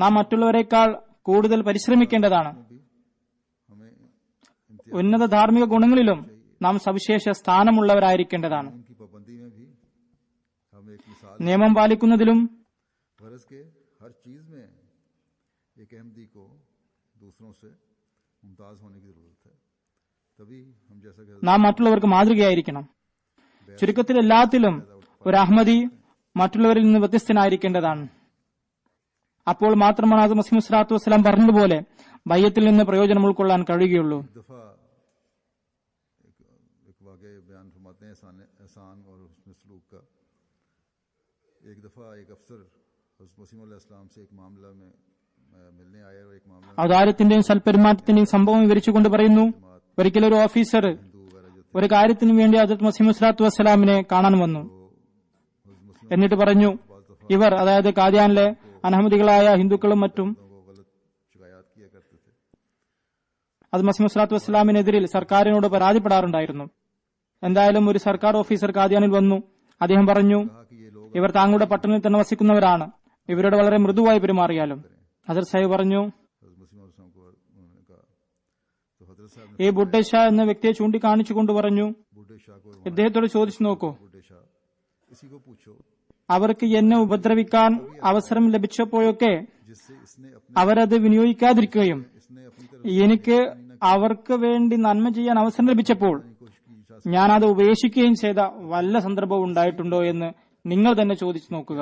നാം മറ്റുള്ളവരെക്കാൾ കൂടുതൽ പരിശ്രമിക്കേണ്ടതാണ്. ഉന്നത ധാർമ്മിക ഗുണങ്ങളിലും നാം സവിശേഷ സ്ഥാനമുള്ളവരായിരിക്കേണ്ടതാണ്. നിയമം പാലിക്കുന്നതിലും നാം മറ്റുള്ളവർക്ക് മാതൃകയായിരിക്കണം. ചുരുക്കത്തിൽ എല്ലാത്തിലും ഒരു അഹമ്മദി മറ്റുള്ളവരിൽ നിന്ന് വ്യത്യസ്തനായിരിക്കേണ്ടതാണ്. അപ്പോൾ മാത്രമാണ് ഹസ്രത്ത് മസീഹ് മൗഊദ് സ്വല്ലല്ലാഹു അലൈഹി വസല്ലം പറഞ്ഞതുപോലെ ബയ്യത്തിൽ നിന്ന് പ്രയോജനം ഉൾക്കൊള്ളാൻ കഴിയുകയുള്ളൂ. ഔദാര്യത്തിന്റെയും സൽപെരുമാറ്റത്തിന്റെയും സംഭവം വിവരിച്ചുകൊണ്ട് പറയുന്നു, ഒരിക്കലൊരു ഓഫീസർ ഒരു കാര്യത്തിനു വേണ്ടി ഹസ്രത്ത് മസീഹ് മൗഊദ് സ്വല്ലല്ലാഹു അലൈഹി വസല്ലമിനെ കാണാൻ വന്നു. എന്നിട്ട് പറഞ്ഞു, ഇവർ, അതായത് കാദിയാനിലെ അനഹമ്മദികളായ ഹിന്ദുക്കളും മറ്റും ഹസ്രത്ത് മസീഹ് മൗഊദ് സ്വല്ലല്ലാഹു അലൈഹി വസല്ലമിനെതിരിൽ സർക്കാരിനോട് പരാതിപ്പെടാറുണ്ടായിരുന്നു. എന്തായാലും ഒരു സർക്കാർ ഓഫീസർ കാദിയാനിൽ വന്നു. അദ്ദേഹം പറഞ്ഞു, ഇവർ താങ്കളുടെ പട്ടണത്തിൽ തന്നെ വസിക്കുന്നവരാണ്. ഇവരോട് വളരെ മൃദുവായി പെരുമാറിയാലും. ഹസ്രത്ത് സാഹിബ് പറഞ്ഞു, ഈ ബുഡ്ഡെ ഷാ എന്ന വ്യക്തിയെ ചൂണ്ടിക്കാണിച്ചുകൊണ്ട് പറഞ്ഞു, ഇദ്ദേഹത്തോട് ചോദിച്ചു നോക്കൂ, അവർക്ക് എന്നെ ഉപദ്രവിക്കാൻ അവസരം ലഭിച്ചപ്പോഴൊക്കെ അവരത് വിനിയോഗിക്കാതിരിക്കുകയും എനിക്ക് അവർക്ക് വേണ്ടി നന്മ ചെയ്യാൻ അവസരം ലഭിച്ചപ്പോൾ ഞാൻ അത് ഉപേക്ഷിക്കുകയും ചെയ്ത വല്ല സന്ദർഭവും ഉണ്ടായിട്ടുണ്ടോ എന്ന് നിങ്ങൾ തന്നെ ചോദിച്ചു നോക്കുക.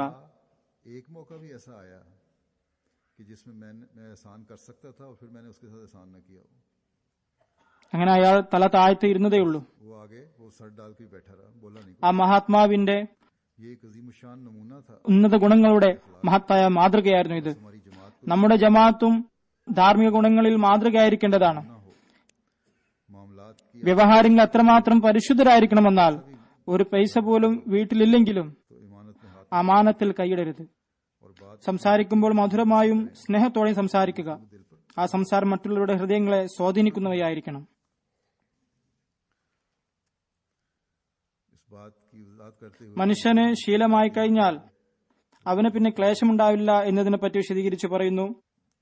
അങ്ങനെ അയാൾ തല താഴ്ത്തി ഇരുന്നതേയുള്ളൂ. ആ മഹാത്മാവിന്റെ ഉന്നത ഗുണങ്ങളുടെ മഹത്തായ മാതൃകയായിരുന്നു ഇത്. നമ്മുടെ ജമാഅത്തും ധാർമ്മിക ഗുണങ്ങളിൽ മാതൃകയായിരിക്കേണ്ടതാണ്. വ്യവഹാരങ്ങൾ അത്രമാത്രം പരിശുദ്ധരായിരിക്കണമെന്നാൽ ഒരു പൈസ പോലും വീട്ടിലില്ലെങ്കിലും അമാനത്തിൽ കൈയിടരുത്. സംസാരിക്കുമ്പോൾ മധുരമായും സ്നേഹത്തോടെയും സംസാരിക്കുക. ആ സംസാരം മറ്റുള്ളവരുടെ ഹൃദയങ്ങളെ സ്വാധീനിക്കുന്നവയായിരിക്കണം. इस बात की वजाहत करते हुए മനുഷ്യന് ശീലമായി കഴിഞ്ഞാൽ അവന് പിന്നെ ക്ലേശമുണ്ടാവില്ല എന്നതിനെപ്പറ്റി വിശദീകരിച്ച് പറയുന്നു.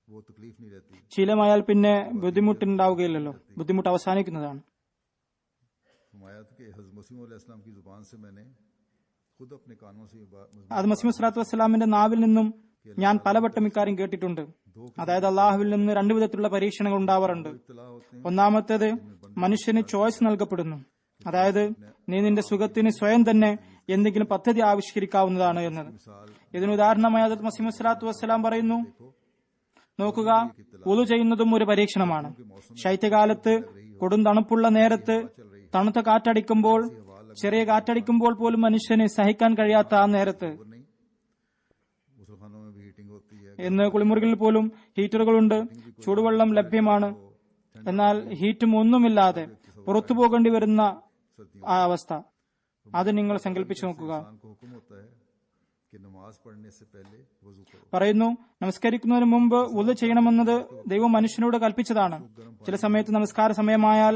वो तकलीफ नहीं रहती. ശീലമായാൽ പിന്നെ ബുദ്ധിമുട്ടുണ്ടാവുകയില്ലല്ലോ, ബുദ്ധിമുട്ട് അവസാനിക്കുന്നതാണ്. फरमाया कि हज़रत मसीह अलैहिस्सलाम की जुबान से मैंने खुद अपने कानों से ये बात അത് മസീഹ് സ്വല്ലല്ലാഹു അലൈഹി വസല്ലമിന്റെ നാവിൽ നിന്നും ഞാൻ പലവട്ടം ഇക്കാര്യം കേട്ടിട്ടുണ്ട്. അതായത് അള്ളാഹുവിൽ നിന്ന് രണ്ടു വിധത്തിലുള്ള പരീക്ഷണങ്ങൾ ഉണ്ടാവാറുണ്ട്. इत्तला होते हैं. ഒന്നാമത്തേത് മനുഷ്യന് ചോയ്സ് നൽകപ്പെടുന്നു. അതായത് നീ നിന്റെ സുഖത്തിന് സ്വയം തന്നെ എന്തെങ്കിലും പദ്ധതി ആവിഷ്കരിക്കാവുന്നതാണ് എന്നത്. ഇതിന് ഉദാഹരണമായി ഹദ്റത്ത് മസീഹ് സ്വല്ലല്ലാഹു അലൈഹി വസല്ലം പറയുന്നു, നോക്കുക, വുളു ചെയ്യുന്നതും ഒരു പരീക്ഷണമാണ്. ശൈത്യകാലത്ത് കൊടും തണുപ്പുള്ള നേരത്ത് തണുത്ത കാറ്റടിക്കുമ്പോൾ, ചെറിയ കാറ്റടിക്കുമ്പോൾ പോലും മനുഷ്യന് സഹിക്കാൻ കഴിയാത്ത ആ നേരത്ത് नहीं मुसलमानों में भी हीटिंग होती है. ഇന്ന് കുളിമുറികളിൽ പോലും ഹീറ്ററുകളുണ്ട്, ചൂടുവെള്ളം ലഭ്യമാണ്. എന്നാൽ ഹീറ്റും ഒന്നുമില്ലാതെ പുറത്തു പോകേണ്ടി വരുന്ന ആ അവസ്ഥ അത് നിങ്ങൾ സങ്കല്പിച്ചു നോക്കുക. इंसान को हुक्म होता है कि नमाज पढ़ने से पहले वजू करो. പറയുന്നു, നമസ്കരിക്കുന്നതിന് മുമ്പ് വുളു ചെയ്യണമെന്നത് ദൈവം മനുഷ്യനോട് കൽപ്പിച്ചതാണ്. ചില സമയത്ത് നമസ്കാര സമയമായാൽ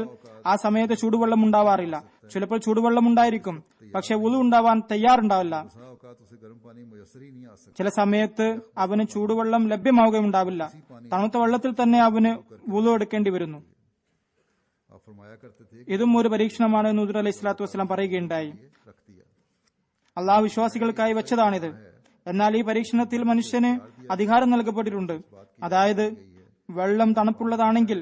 ആ സമയത്ത് ചൂടുവെള്ളം ഉണ്ടാവാറില്ല. ചിലപ്പോൾ ചൂടുവെള്ളം ഉണ്ടായിരിക്കും, പക്ഷെ വുളു ഉണ്ടാവാൻ തയ്യാറുണ്ടാവില്ല. बसा औकात उसे गर्म पानी मुयस्सर ही नहीं आ सकता. ചില സമയത്ത് അവന് ചൂടുവെള്ളം ലഭ്യമാവുകയുണ്ടാവില്ല. തണുത്ത വെള്ളത്തിൽ തന്നെ അവന് വുളു എടുക്കേണ്ടി വരുന്നു. आप फरमाया करते थे ഇതും ഒരു പരീക്ഷണമാണ് എന്ന് ഹുദൂർ അലൈഹി സ്വലാത്തു വസ്സലാം പറയുകയുണ്ടായി. रख दिया. അള്ളാഹു വിശ്വാസികൾക്കായി വെച്ചതാണിത്. എന്നാൽ ഈ പരീക്ഷണത്തിൽ മനുഷ്യന് അധികാരം നൽകപ്പെട്ടിട്ടുണ്ട്. അതായത് വെള്ളം തണുപ്പുള്ളതാണെങ്കിൽ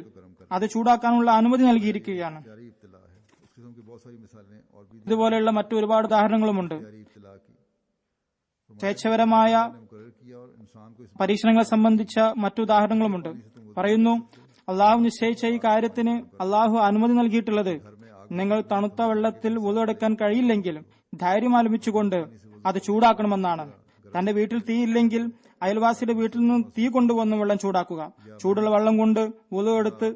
അത് ചൂടാക്കാനുള്ള അനുമതി നൽകിയിരിക്കുകയാണ്. प्यारी इब्तिला है. उस किस्म की बहुत सारी मिसालें और भी ഇതുപോലെയുള്ള മറ്റു ഒരുപാട് ഉദാഹരണങ്ങളുമുണ്ട്. प्यारी इब्तिला की സ്വേച്ഛപരമായ मुकर्रर किया और इंसान को इस പരീക്ഷണങ്ങളെ സംബന്ധിച്ച മറ്റു ഉദാഹരണങ്ങളുമുണ്ട്. പറയുന്നു, അള്ളാഹു നിശ്ചയിച്ച ഈ കാര്യത്തിന് അള്ളാഹു അനുമതി നൽകിയിട്ടുള്ളത് നിങ്ങൾ തണുത്ത വെള്ളത്തിൽ വുളു എടുക്കാൻ കഴിയില്ലെങ്കിലും ധൈര്യം ആലപിച്ചുകൊണ്ട് അത് ചൂടാക്കണമെന്നാണ്. തന്റെ വീട്ടിൽ തീയില്ലെങ്കിൽ അയൽവാസിയുടെ വീട്ടിൽ നിന്ന് തീ കൊണ്ടുവന്ന് വെള്ളം ചൂടാക്കുക. ചൂടുള്ള വെള്ളം കൊണ്ട് വുളു എടുത്ത്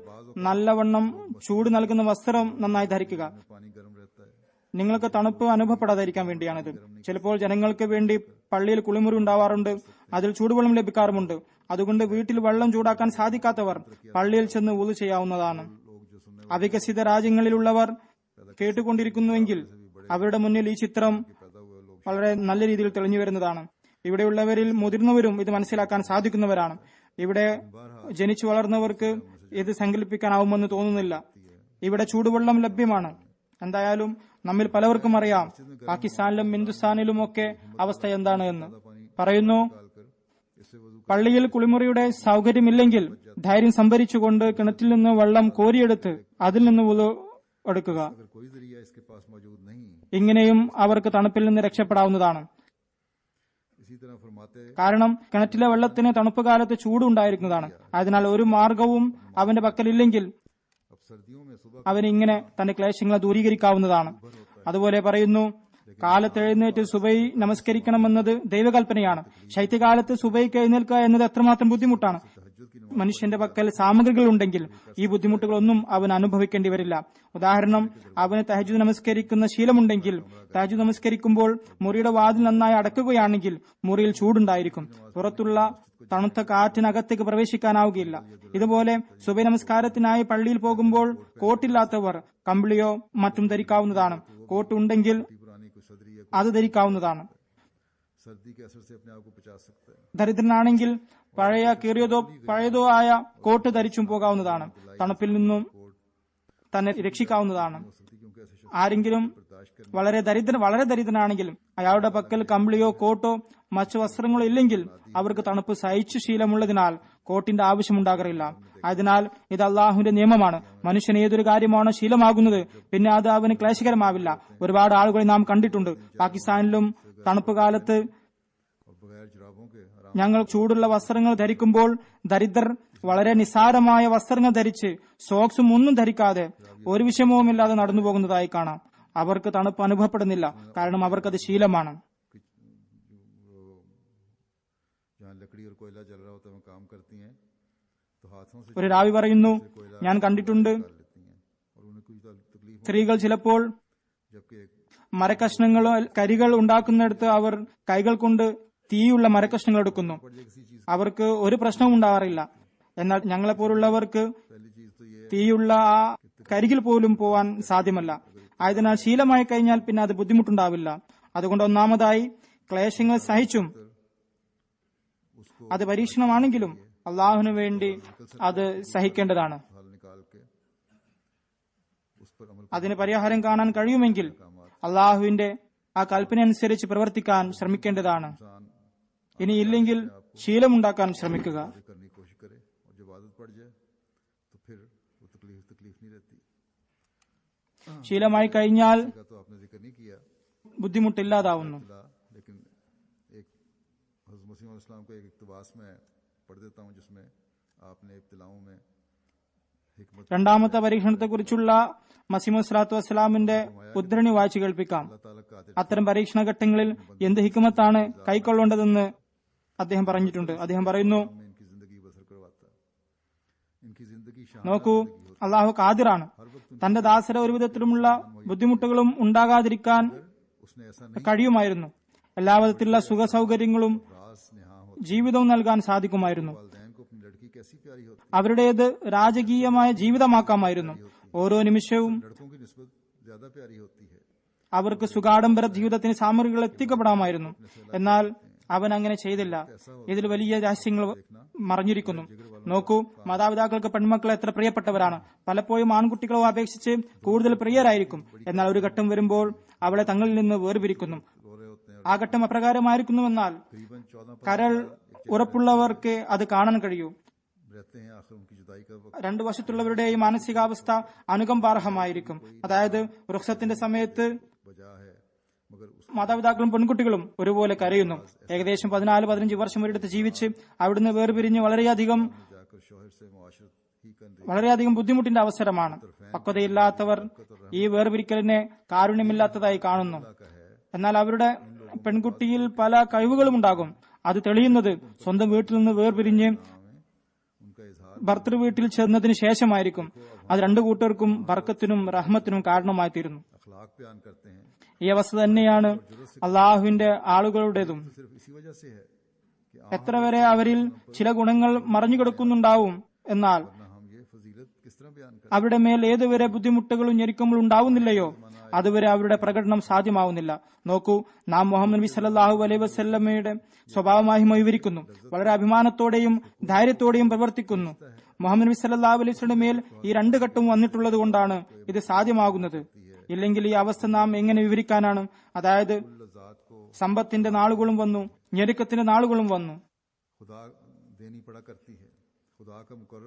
നല്ലവണ്ണം ചൂട് നൽകുന്ന വസ്ത്രം നന്നായി ധരിക്കുക. पानी गर्म रहता है. നിങ്ങൾക്ക് തണുപ്പ് അനുഭവപ്പെടാതിരിക്കാൻ വേണ്ടിയാണിത്. ചിലപ്പോൾ ജനങ്ങൾക്ക് വേണ്ടി പള്ളിയിൽ കുളിമുറി ഉണ്ടാവാറുണ്ട്, അതിൽ ചൂടുവെള്ളം ലഭിക്കാറുമുണ്ട്. അതുകൊണ്ട് വീട്ടിൽ വെള്ളം ചൂടാക്കാൻ സാധിക്കാത്തവർ പള്ളിയിൽ ചെന്ന് വുളു ചെയ്യാവുന്നതാണ്. लोग जो सुनने അവികസിത രാജ്യങ്ങളിലുള്ളവർ കേട്ടുകൊണ്ടിരിക്കുന്നുവെങ്കിൽ അവരുടെ മുന്നിൽ ഈ ചിത്രം पैदा हुए लोग വളരെ നല്ല രീതിയിൽ തെളിഞ്ഞു വരുന്നതാണ്. ഇവിടെയുള്ളവരിൽ മുതിർന്നവരും ഇത് മനസ്സിലാക്കാൻ സാധിക്കുന്നവരാണ്. ഇവിടെ ജനിച്ചു വളർന്നവർക്ക് ഇത് സങ്കല്പിക്കാനാവുമെന്ന് തോന്നുന്നില്ല. ഇവിടെ ചൂടുവെള്ളം ലഭ്യമാണ്. എന്തായാലും നമ്മിൽ പലവർക്കും അറിയാം പാകിസ്ഥാനിലും ഹിന്ദുസ്ഥാനിലും ഒക്കെ അവസ്ഥ എന്താണ് എന്ന്. പറയുന്നു, डालकर इससे वजू പള്ളിയിൽ കുളിമുറിയുടെ സൗകര്യമില്ലെങ്കിൽ ധൈര്യം സംഭരിച്ചുകൊണ്ട് കിണറ്റിൽ നിന്ന് വെള്ളം കോരിയെടുത്ത് അതിൽ നിന്ന് വുളു എടുക്കുക. अगर कोई जरिया इसके पास मौजूद नहीं. ഇങ്ങനെയും അവർക്ക് തണുപ്പിൽ നിന്ന് രക്ഷപ്പെടാവുന്നതാണ്. इसी तरह फरमाते കാരണം കിണറ്റിലെ വെള്ളത്തിന് തണുപ്പ് കാലത്ത് ചൂടുണ്ടായിരിക്കുന്നതാണ്. അതിനാൽ ഒരു മാർഗവും അവന്റെ പക്കലില്ലെങ്കിൽ अब सर्दियों में सुबह അവന് ഇങ്ങനെ തന്റെ ക്ലേശങ്ങളെ ദൂരീകരിക്കാവുന്നതാണ്. അതുപോലെ പറയുന്നു, കാലത്ത് എഴുന്നേറ്റ് സുബൈ നമസ്കരിക്കണമെന്നത് ദൈവകൽപ്പനയാണ്. ശൈത്യകാലത്ത് സുബൈക്ക് എഴുന്നേൽക്കുക എന്നത് എത്രമാത്രം ബുദ്ധിമുട്ടാണ്. മനുഷ്യന്റെ പക്കൽ സാമഗ്രികൾ ഉണ്ടെങ്കിൽ ഈ ബുദ്ധിമുട്ടുകളൊന്നും അവൻ അനുഭവിക്കേണ്ടി വരില്ല. ഉദാഹരണം, അവന് തഹജ്ജുദ് നമസ്കരിക്കുന്ന ശീലമുണ്ടെങ്കിൽ തഹജ്ജുദ് നമസ്കരിക്കുമ്പോൾ മുറിയുടെ വാതിൽ നന്നായി അടക്കുകയാണെങ്കിൽ മുറിയിൽ ചൂടുണ്ടായിരിക്കും. പുറത്തുള്ള തണുത്ത കാറ്റിനകത്തേക്ക് പ്രവേശിക്കാനാവുകയില്ല. ഇതുപോലെ സുബൈ നമസ്കാരത്തിനായി പള്ളിയിൽ പോകുമ്പോൾ കോട്ടില്ലാത്തവർ കമ്പിളിയോ മറ്റും ധരിക്കാവുന്നതാണ്. കോട്ട് ഉണ്ടെങ്കിൽ पुरानी कोई सदरी या അത് ധരിക്കാവുന്നതാണ്. सर्दी के असर से अपने आप को बचा सकता है. ദരിദ്രനാണെങ്കിൽ പഴയ പഴയതോ ആയ കോട്ട് ധരിച്ചും പോകാവുന്നതാണ്. തണുപ്പിൽ നിന്നും തന്നെ രക്ഷിക്കാവുന്നതാണ്. सर्दी क्योंकि ऐसे शख्स ആരെങ്കിലും വളരെ ദരിദ്രനാണെങ്കിലും അയാളുടെ പക്കൽ കമ്പിളിയോ കോട്ടോ മറ്റു വസ്ത്രങ്ങളോ ഇല്ലെങ്കിൽ അവർക്ക് തണുപ്പ് സഹിച്ചു ശീലമുള്ളതിനാൽ കോട്ടിന്റെ ആവശ്യമുണ്ടാകാറില്ല. അതിനാൽ ഇത് അള്ളാഹുവിന്റെ നിയമമാണ്. മനുഷ്യൻ ഏതൊരു കാര്യമാണോ ശീലമാകുന്നത് പിന്നെ അത് അവന് ക്ലേശകരമാവില്ല. ഒരുപാട് ആളുകളെ നാം കണ്ടിട്ടുണ്ട്. പാകിസ്ഥാനിലും തണുപ്പ് കാലത്ത് और बगैर जुराबों के आराम ഞങ്ങൾ ചൂടുള്ള വസ്ത്രങ്ങൾ ധരിക്കുമ്പോൾ ദരിദ്രർ വളരെ നിസാരമായ വസ്ത്രങ്ങൾ ധരിച്ച് സോക്സും ഒന്നും ധരിക്കാതെ ഒരു വിഷമവുമില്ലാതെ നടന്നു പോകുന്നതായി കാണാം. അവർക്ക് തണുപ്പ് അനുഭവപ്പെടുന്നില്ല, കാരണം അവർക്കത് ശീലമാണ്. जहाँ लकड़ी और कोयला जल रहा होता है वहाँ काम करती हैं तो हाथों से ഒരു രാവി പറയുന്നു, ഞാൻ കണ്ടിട്ടുണ്ട് कर लेती हैं और उन्हें कोई तकलीफ സ്ത്രീകൾ ചിലപ്പോൾ जबकि മരക്കഷ്ണങ്ങളോ കരികൾ ഉണ്ടാക്കുന്നിടത്ത് അവർ കൈകൾ കൊണ്ട് തീയുള്ള മരക്കഷ്ണങ്ങൾ എടുക്കുന്നു. किसी चीज അവർക്ക് ഒരു പ്രശ്നവും ഉണ്ടാവാറില്ല. എന്നാൽ ഞങ്ങളെപ്പോലുള്ളവർക്ക് पहली चीज तो ये തീയുള്ള ആ കരികിൽ പോലും പോവാൻ സാധ്യമല്ല. ആയതിനാൽ ശീലമായി കഴിഞ്ഞാൽ പിന്നെ അത് ബുദ്ധിമുട്ടുണ്ടാവില്ല. അതുകൊണ്ട് ഒന്നാമതായി ക്ലേശങ്ങൾ സഹിച്ചും, അത് പരീക്ഷണമാണെങ്കിലും അള്ളാഹുവിനു വേണ്ടി അത് സഹിക്കേണ്ടതാണ്. അതിന് പരിഹാരം കാണാൻ കഴിയുമെങ്കിൽ അള്ളാഹുവിന്റെ ആ കൽപ്പന അനുസരിച്ച് പ്രവർത്തിക്കാൻ ശ്രമിക്കേണ്ടതാണ്. ഇനിയില്ലെങ്കിൽ ശീലമുണ്ടാക്കാൻ ശ്രമിക്കുക. ശീലമായി കഴിഞ്ഞാൽ ബുദ്ധിമുട്ടില്ലാതാവുന്നു. രണ്ടാമത്തെ പരീക്ഷണത്തെക്കുറിച്ചുള്ള മസീഹ് സ്വലാത്തു വസ്സലാമിന്റെ ഉദ്ധരണി വായിച്ചു കേൾപ്പിക്കാം. അത്തരം പരീക്ഷണ ഘട്ടങ്ങളിൽ എന്ത് ഹിക്മത്താണ് കൈക്കൊള്ളേണ്ടതെന്ന് അദ്ദേഹം പറഞ്ഞിട്ടുണ്ട്. അദ്ദേഹം പറയുന്നു, നോക്കൂ, അള്ളാഹു ഖാദിറാണ്. തന്റെ ദാസരെ ഒരു വിധത്തിലുമുള്ള ബുദ്ധിമുട്ടുകളും ഉണ്ടാകാതിരിക്കാൻ കഴിയുമായിരുന്നു. എല്ലാ വിധത്തിലുള്ള സുഖ സൗകര്യങ്ങളും ജീവിതവും നൽകാൻ സാധിക്കുമായിരുന്നു. അവരുടേത് രാജകീയമായ ജീവിതമാക്കാമായിരുന്നു. ഓരോ നിമിഷവും അവർക്ക് സുഖാഡംബര ജീവിതത്തിന് സാമഗ്രികൾ എത്തിക്കപ്പെടാമായിരുന്നു. എന്നാൽ അവൻ അങ്ങനെ ചെയ്തില്ല. ഇതിൽ വലിയ രഹസ്യങ്ങൾ മറഞ്ഞിരിക്കുന്നു. നോക്കൂ, മാതാപിതാക്കൾക്ക് പെൺമക്കൾ എത്ര പ്രിയപ്പെട്ടവരാണ്. പലപ്പോഴും ആൺകുട്ടികളെ അപേക്ഷിച്ച് കൂടുതൽ പ്രിയരായിരിക്കും. എന്നാൽ ഒരു ഘട്ടം വരുമ്പോൾ അവളെ തങ്ങളിൽ നിന്ന് വേർപിരിക്കുന്നു. ആ ഘട്ടം അപ്രകാരമായിരിക്കുന്നുവെന്നാൽ കരൾ ഉറപ്പുള്ളവർക്ക് അത് കാണാൻ കഴിയൂ. രണ്ടു വശത്തുള്ളവരുടെയും മാനസികാവസ്ഥ അനുകമ്പാർഹമായിരിക്കും. അതായത് റുഖ്സത്തിന്റെ സമയത്ത് മാതാപിതാക്കളും പെൺകുട്ടികളും ഒരുപോലെ കരയുന്നു. ഏകദേശം 14-15 വർഷം ഒരിടത്ത് ജീവിച്ച് അവിടുന്ന് വേർപിരിഞ്ഞ് വളരെയധികം ബുദ്ധിമുട്ടിന്റെ അവസരമാണ്. പക്വതയില്ലാത്തവർ ഈ വേർപിരിക്കലിനെ കാരുണ്യമില്ലാത്തതായി കാണുന്നു. എന്നാൽ അവരുടെ പെൺകുട്ടിയിൽ പല കഴിവുകളും ഉണ്ടാകും. അത് തെളിയുന്നത് സ്വന്തം വീട്ടിൽ നിന്ന് വേർപിരിഞ്ഞ് ഭർത്തൃ വീട്ടിൽ ചെന്നതിന് ശേഷമായിരിക്കും. അത് രണ്ടു കൂട്ടർക്കും ബർക്കത്തിനും റഹ്മത്തിനും കാരണമായി തീരുന്നു. ഈ അവസ്ഥ തന്നെയാണ് അള്ളാഹുവിന്റെ ആളുകളുടേതും. എത്ര വരെ അവരിൽ ചില ഗുണങ്ങൾ മറഞ്ഞുകിടക്കുന്നുണ്ടാവും, എന്നാൽ അവരുടെ മേൽ ഏതുവരെ ബുദ്ധിമുട്ടുകളും ഞെരുക്കങ്ങളും ഉണ്ടാവുന്നില്ലയോ അതുവരെ അവരുടെ പ്രകടനം സാധ്യമാവുന്നില്ല. നോക്കൂ, നാം മുഹമ്മദ് നബി സല്ലല്ലാഹു അലൈഹി വസല്ലമയുടെ സ്വഭാവമായി വിവരിക്കുന്നു. വളരെ അഭിമാനത്തോടെയും ധൈര്യത്തോടെയും പ്രവർത്തിക്കുന്നു. മുഹമ്മദ് നബി സല്ലല്ലാഹു അലൈഹി വസല്ലമയുടെ മേൽ ഈ രണ്ട് ഘട്ടവും വന്നിട്ടുള്ളത് കൊണ്ടാണ് ഇത് സാധ്യമാകുന്നത്. ഇല്ലെങ്കിൽ ഈ അവസ്ഥ നാം എങ്ങനെ വിവരിക്കാനാണ്? അതായത് സമ്പത്തിന്റെ നാളുകളും വന്നു, ഞെരുക്കത്തിന്റെ നാളുകളും വന്നു.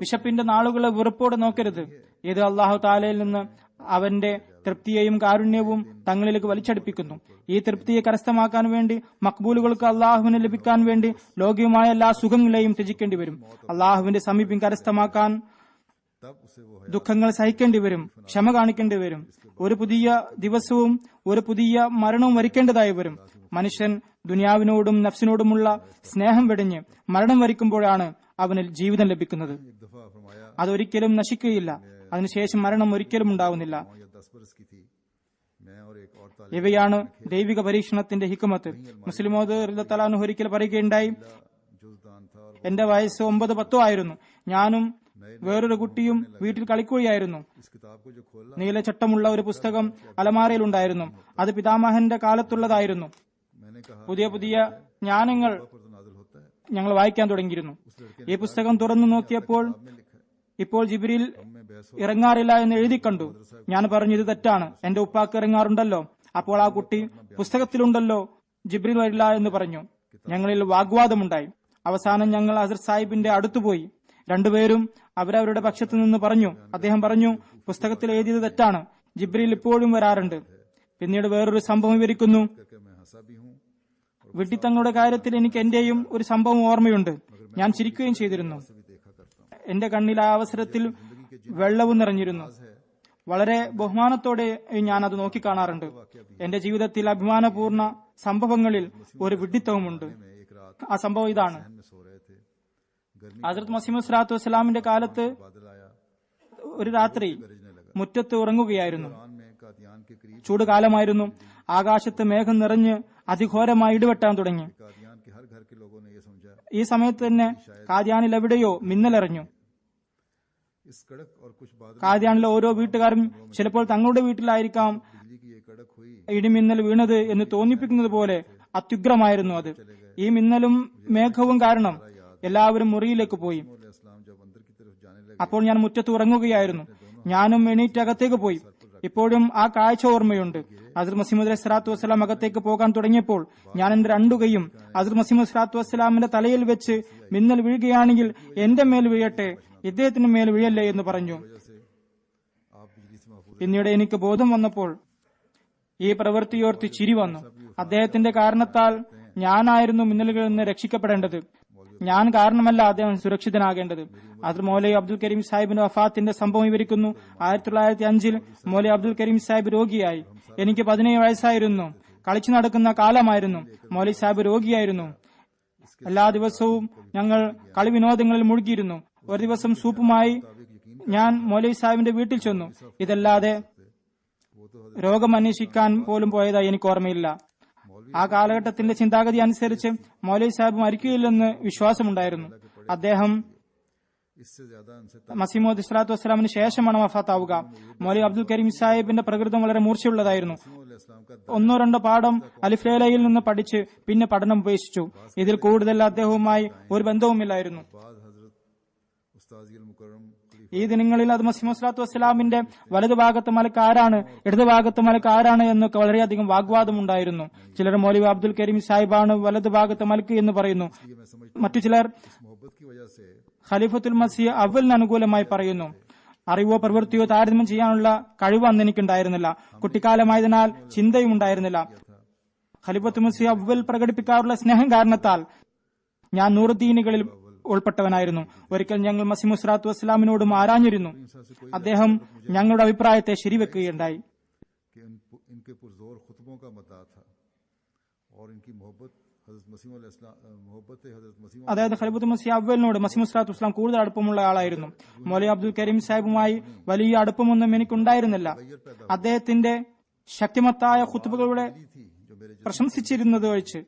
വിശപ്പിന്റെ നാളുകളെ വെറുപ്പോടെ നോക്കരുത്. ഇത് അള്ളാഹു താലയിൽ നിന്ന് അവന്റെ തൃപ്തിയെയും കാരുണ്യവും തങ്ങളിലേക്ക് വലിച്ചടിപ്പിക്കുന്നു. ഈ തൃപ്തിയെ കരസ്ഥമാക്കാൻ വേണ്ടി മക്ബൂലുകൾക്ക് അള്ളാഹുവിനെ ലഭിക്കാൻ വേണ്ടി ലൗകികമായ എല്ലാ സുഖങ്ങളെയും ത്യജിക്കേണ്ടി വരും. അള്ളാഹുവിന്റെ സമീപം കരസ്ഥമാക്കാൻ ദുഃഖങ്ങൾ സഹിക്കേണ്ടി വരും, ക്ഷമ കാണിക്കേണ്ടി വരും. ഒരു പുതിയ ദിവസവും ഒരു പുതിയ മരണവും വരിക്കേണ്ടതായി വരും. മനുഷ്യൻ ദുനിയാവിനോടും നഫ്സിനോടുമുള്ള സ്നേഹം വെടിഞ്ഞ് മരണം വരിക്കുമ്പോഴാണ് അവന് ജീവിതം ലഭിക്കുന്നത്. അതൊരിക്കലും നശിക്കുകയില്ല. അതിനുശേഷം മരണം ഒരിക്കലും ഉണ്ടാവുന്നില്ല. ഇവയാണ് ദൈവിക പരീക്ഷണത്തിന്റെ ഹിക്മത്ത്. മുസ്ലിം റളിയല്ലാഹു ഒരിക്കൽ പറയുകയുണ്ടായി, എന്റെ വയസ്സ് 9-10 ആയിരുന്നു. ഞാനും വേറൊരു കുട്ടിയും വീട്ടിൽ കളിക്കുകയായിരുന്നു. നീലച്ചട്ടമുള്ള ഒരു പുസ്തകം അലമാരയിലുണ്ടായിരുന്നു. അത് പിതാമഹന്റെ കാലത്തുള്ളതായിരുന്നു. പുതിയ പുതിയ ജ്ഞാനങ്ങൾ ഞങ്ങൾ വായിക്കാൻ തുടങ്ങിയിരുന്നു. ഈ പുസ്തകം തുറന്നു നോക്കിയപ്പോൾ ഇപ്പോൾ ജിബ്രീൽ ഇറങ്ങാറില്ല എന്ന് എഴുതി കണ്ടു. ഞാൻ പറഞ്ഞു, ഇത് തെറ്റാണ്, എന്റെ ഉപ്പാക്ക് ഇറങ്ങാറുണ്ടല്ലോ. അപ്പോൾ ആ കുട്ടി, പുസ്തകത്തിലുണ്ടല്ലോ ജിബ്രീൽ വരില്ല എന്ന് പറഞ്ഞു. ഞങ്ങളിൽ വാഗ്വാദമുണ്ടായി. അവസാനം ഞങ്ങൾ ഹസ്രത്ത് സാഹിബിന്റെ അടുത്തുപോയി. രണ്ടുപേരും അവരവരുടെ പക്ഷത്തു നിന്ന് പറഞ്ഞു. അദ്ദേഹം പറഞ്ഞു, പുസ്തകത്തിൽ എഴുതിയത് തെറ്റാണ്, ജിബ്രീൽ ഇപ്പോഴും വരാറുണ്ട്. പിന്നീട് വേറൊരു സംഭവം വിവരിക്കുന്നു. വിഡ്ഢിത്തങ്ങളുടെ കാര്യത്തിൽ എനിക്ക് എന്റെയും ഒരു സംഭവം ഓർമ്മയുണ്ട്. ഞാൻ ചിരിക്കുകയും ചെയ്തിരുന്നു. എന്റെ കണ്ണിൽ ആ അവസരത്തിൽ വെള്ളവും നിറഞ്ഞിരുന്നു. വളരെ ബഹുമാനത്തോടെ ഞാൻ അത് നോക്കിക്കാണാറുണ്ട്. എന്റെ ജീവിതത്തിൽ അഭിമാനപൂർണ സംഭവങ്ങളിൽ ഒരു വിഡ്ഢിത്തവുമുണ്ട്. ആ സംഭവം ഇതാണ്. ഹസ്രത്ത് മസീഹ് സ്വല്ലല്ലാഹു അലൈഹി വസല്ലമിന്റെ കാലത്ത് ഒരു രാത്രി മുറ്റത്ത് ഉറങ്ങുകയായിരുന്നു. ചൂടുകാലമായിരുന്നു. ആകാശത്ത് മേഘം നിറഞ്ഞ് അതിഘോരമായി ഇടിവെട്ടാൻ തുടങ്ങി. ഈ സമയത്ത് തന്നെ കാദ്യാനിൽ എവിടെയോ മിന്നലെറിഞ്ഞു. കാദ്യാനിലെ ഓരോ വീട്ടുകാരും ചിലപ്പോൾ തങ്ങളുടെ വീട്ടിലായിരിക്കാം, कड़क हुई ഇടിമിന്നൽ വീണത് എന്ന് തോന്നിപ്പിക്കുന്നത് പോലെ അത്യുഗ്രമായിരുന്നു അത്. ഈ മിന്നലും മേഘവും കാരണം എല്ലാവരും മുറിയിലേക്ക് പോയി. अलैहिस्सलाम जब अंदर की तरफ जाने लगे അപ്പോൾ ഞാൻ മുറ്റത്ത് ഉറങ്ങുകയായിരുന്നു. ഞാനും എണീറ്റ് അകത്തേക്ക് പോയി. ഇപ്പോഴും ആ കാഴ്ച ഓർമ്മയുണ്ട്. ഹസ്രത്ത് മസീഹ് അലൈഹി സ്വലാത്തു വസ്സലാം അകത്തേക്ക് പോകാൻ തുടങ്ങിയപ്പോൾ ഞാൻ എന്റെ രണ്ടുകൈയും ഹസ്രത്ത് മസീഹ് അലൈഹി സ്വലാത്തു വസ്സലാമിന്റെ തലയിൽ വെച്ച് മിന്നൽ വീഴുകയാണെങ്കിൽ എന്റെ മേൽ വീഴട്ടെ, ഇദ്ദേഹത്തിന് മേൽ വീഴല്ലേ എന്ന് പറഞ്ഞു. आप बिजली से महफूज പിന്നീട് എനിക്ക് ബോധം വന്നപ്പോൾ ഈ പ്രവൃത്തിയോർത്ത് ചിരി വന്നു. അദ്ദേഹത്തിന്റെ കാരണത്താൽ ഞാനായിരുന്നു മിന്നലുകളിൽ നിന്ന് രക്ഷിക്കപ്പെടേണ്ടത്, ഞാൻ കാരണമല്ല അദ്ദേഹം സുരക്ഷിതനാകേണ്ടത്. അത് മൗലവി അബ്ദുൽ കരീം സാഹിബിന്റെ വഫാത്തിന്റെ സംഭവം വിവരിക്കുന്നു. 1905 മൗലവി അബ്ദുൽ കരീം സാഹിബ് രോഗിയായി. എനിക്ക് 17 വയസ്സായിരുന്നു. കളിച്ചു നടക്കുന്ന കാലമായിരുന്നു. മൗലവി സാഹിബ് രോഗിയായിരുന്നു. എല്ലാ ദിവസവും ഞങ്ങൾ കളി വിനോദങ്ങളിൽ മുഴുകിയിരുന്നു. ഒരു ദിവസം സൂപ്പുമായി ഞാൻ മൗലവി സാഹിബിന്റെ വീട്ടിൽ ചെന്നു. ഇതല്ലാതെ രോഗം അന്വേഷിക്കാൻ പോലും പോയതായി എനിക്ക് ഓർമ്മയില്ല. ആ കാലഘട്ടത്തിന്റെ ചിന്താഗതി അനുസരിച്ച് മൗലവി സാഹിബ് മരിക്കുകയില്ലെന്ന് വിശ്വാസമുണ്ടായിരുന്നു. അദ്ദേഹം इससे ज्यादा उनसे മസീഹ് മൗഊദ് സ്വലാത്തു വസ്സലാമിന് ശേഷമാണ് വഫാത്താവുക. മൗലവി അബ്ദുൽ കരീം സാഹിബിന്റെ പ്രകൃതം വളരെ മൂർച്ചയുള്ളതായിരുന്നു. अलैहिस्सलाम का 1-2 പാഠം അലിഫ്ലേലയിൽ നിന്ന് പഠിച്ച് പിന്നെ പഠനം ഉപേക്ഷിച്ചു. ഇതിൽ കൂടുതൽ അദ്ദേഹവുമായി ഒരു ബന്ധവുമില്ലായിരുന്നു. बाद हजरत उस्ताद मुकर्रम ഈ ദിനങ്ങളിൽ അത് മസീഹ് സ്വലാത്തു വസ്സലാമിന്റെ വലതുഭാഗത്ത് മലക്ക് ആരാണ്, ഇടതുഭാഗത്ത് മലക്ക് ആരാണ് എന്നൊക്കെ വളരെയധികം വാഗ്വാദം ഉണ്ടായിരുന്നു. ചിലർ മൗലവി അബ്ദുൽ കരീം സാഹിബാണ് വലതുഭാഗത്ത് മലക്ക് എന്ന് പറയുന്നു. മറ്റു ചിലർ मोहब्बत की वजह से ഖലീഫത്തുൽ മസീഹ് അവലിന് അനുകൂലമായി പറയുന്നു. അറിവോ പ്രവൃത്തിയോ താരതമ്യം ചെയ്യാനുള്ള കഴിവ് അന്ന് എനിക്കുണ്ടായിരുന്നില്ല. കുട്ടിക്കാലമായതിനാൽ ചിന്തയും ഉണ്ടായിരുന്നില്ല. ഖലീഫത്തുൽ മസീഹ് അവൽ പ്രകടിപ്പിക്കാറുള്ള സ്നേഹം കാരണത്താൽ ഞാൻ നൂറുദ്ദീനുകളിൽ ഉൾപ്പെട്ടവനായിരുന്നു. ഒരിക്കൽ ഞങ്ങൾ മസീഹ് സ്വലാത്തു വസ്സലാമിനോടും ആരാഞ്ഞിരുന്നു. അദ്ദേഹം ഞങ്ങളുടെ അഭിപ്രായത്തെ ശരിവെക്കുകയുണ്ടായി. कि इनके पुरजोर खुतबों का मता था और इनकी मोहब्बत हजरत मसीह अलैहिस्सलाम मोहब्बत हजरत मसीह അതായത് ഖലീഫത്തുൽ മസീഹ് അവലിനോട് മസീഹ് സ്വലാത്തു വസ്സലാം കൂടുതൽ അടുപ്പമുള്ള ആളായിരുന്നു. മൗലവി അബ്ദുൽ കരീം സാഹിബുമായി വലിയ അടുപ്പമൊന്നും എനിക്കുണ്ടായിരുന്നില്ല. അദ്ദേഹത്തിന്റെ ശക്തിമത്തായ ഖുത്ബകളുടെ थी जो मेरे പ്രശംസിച്ചിരുന്നത് ഒഴിച്ച്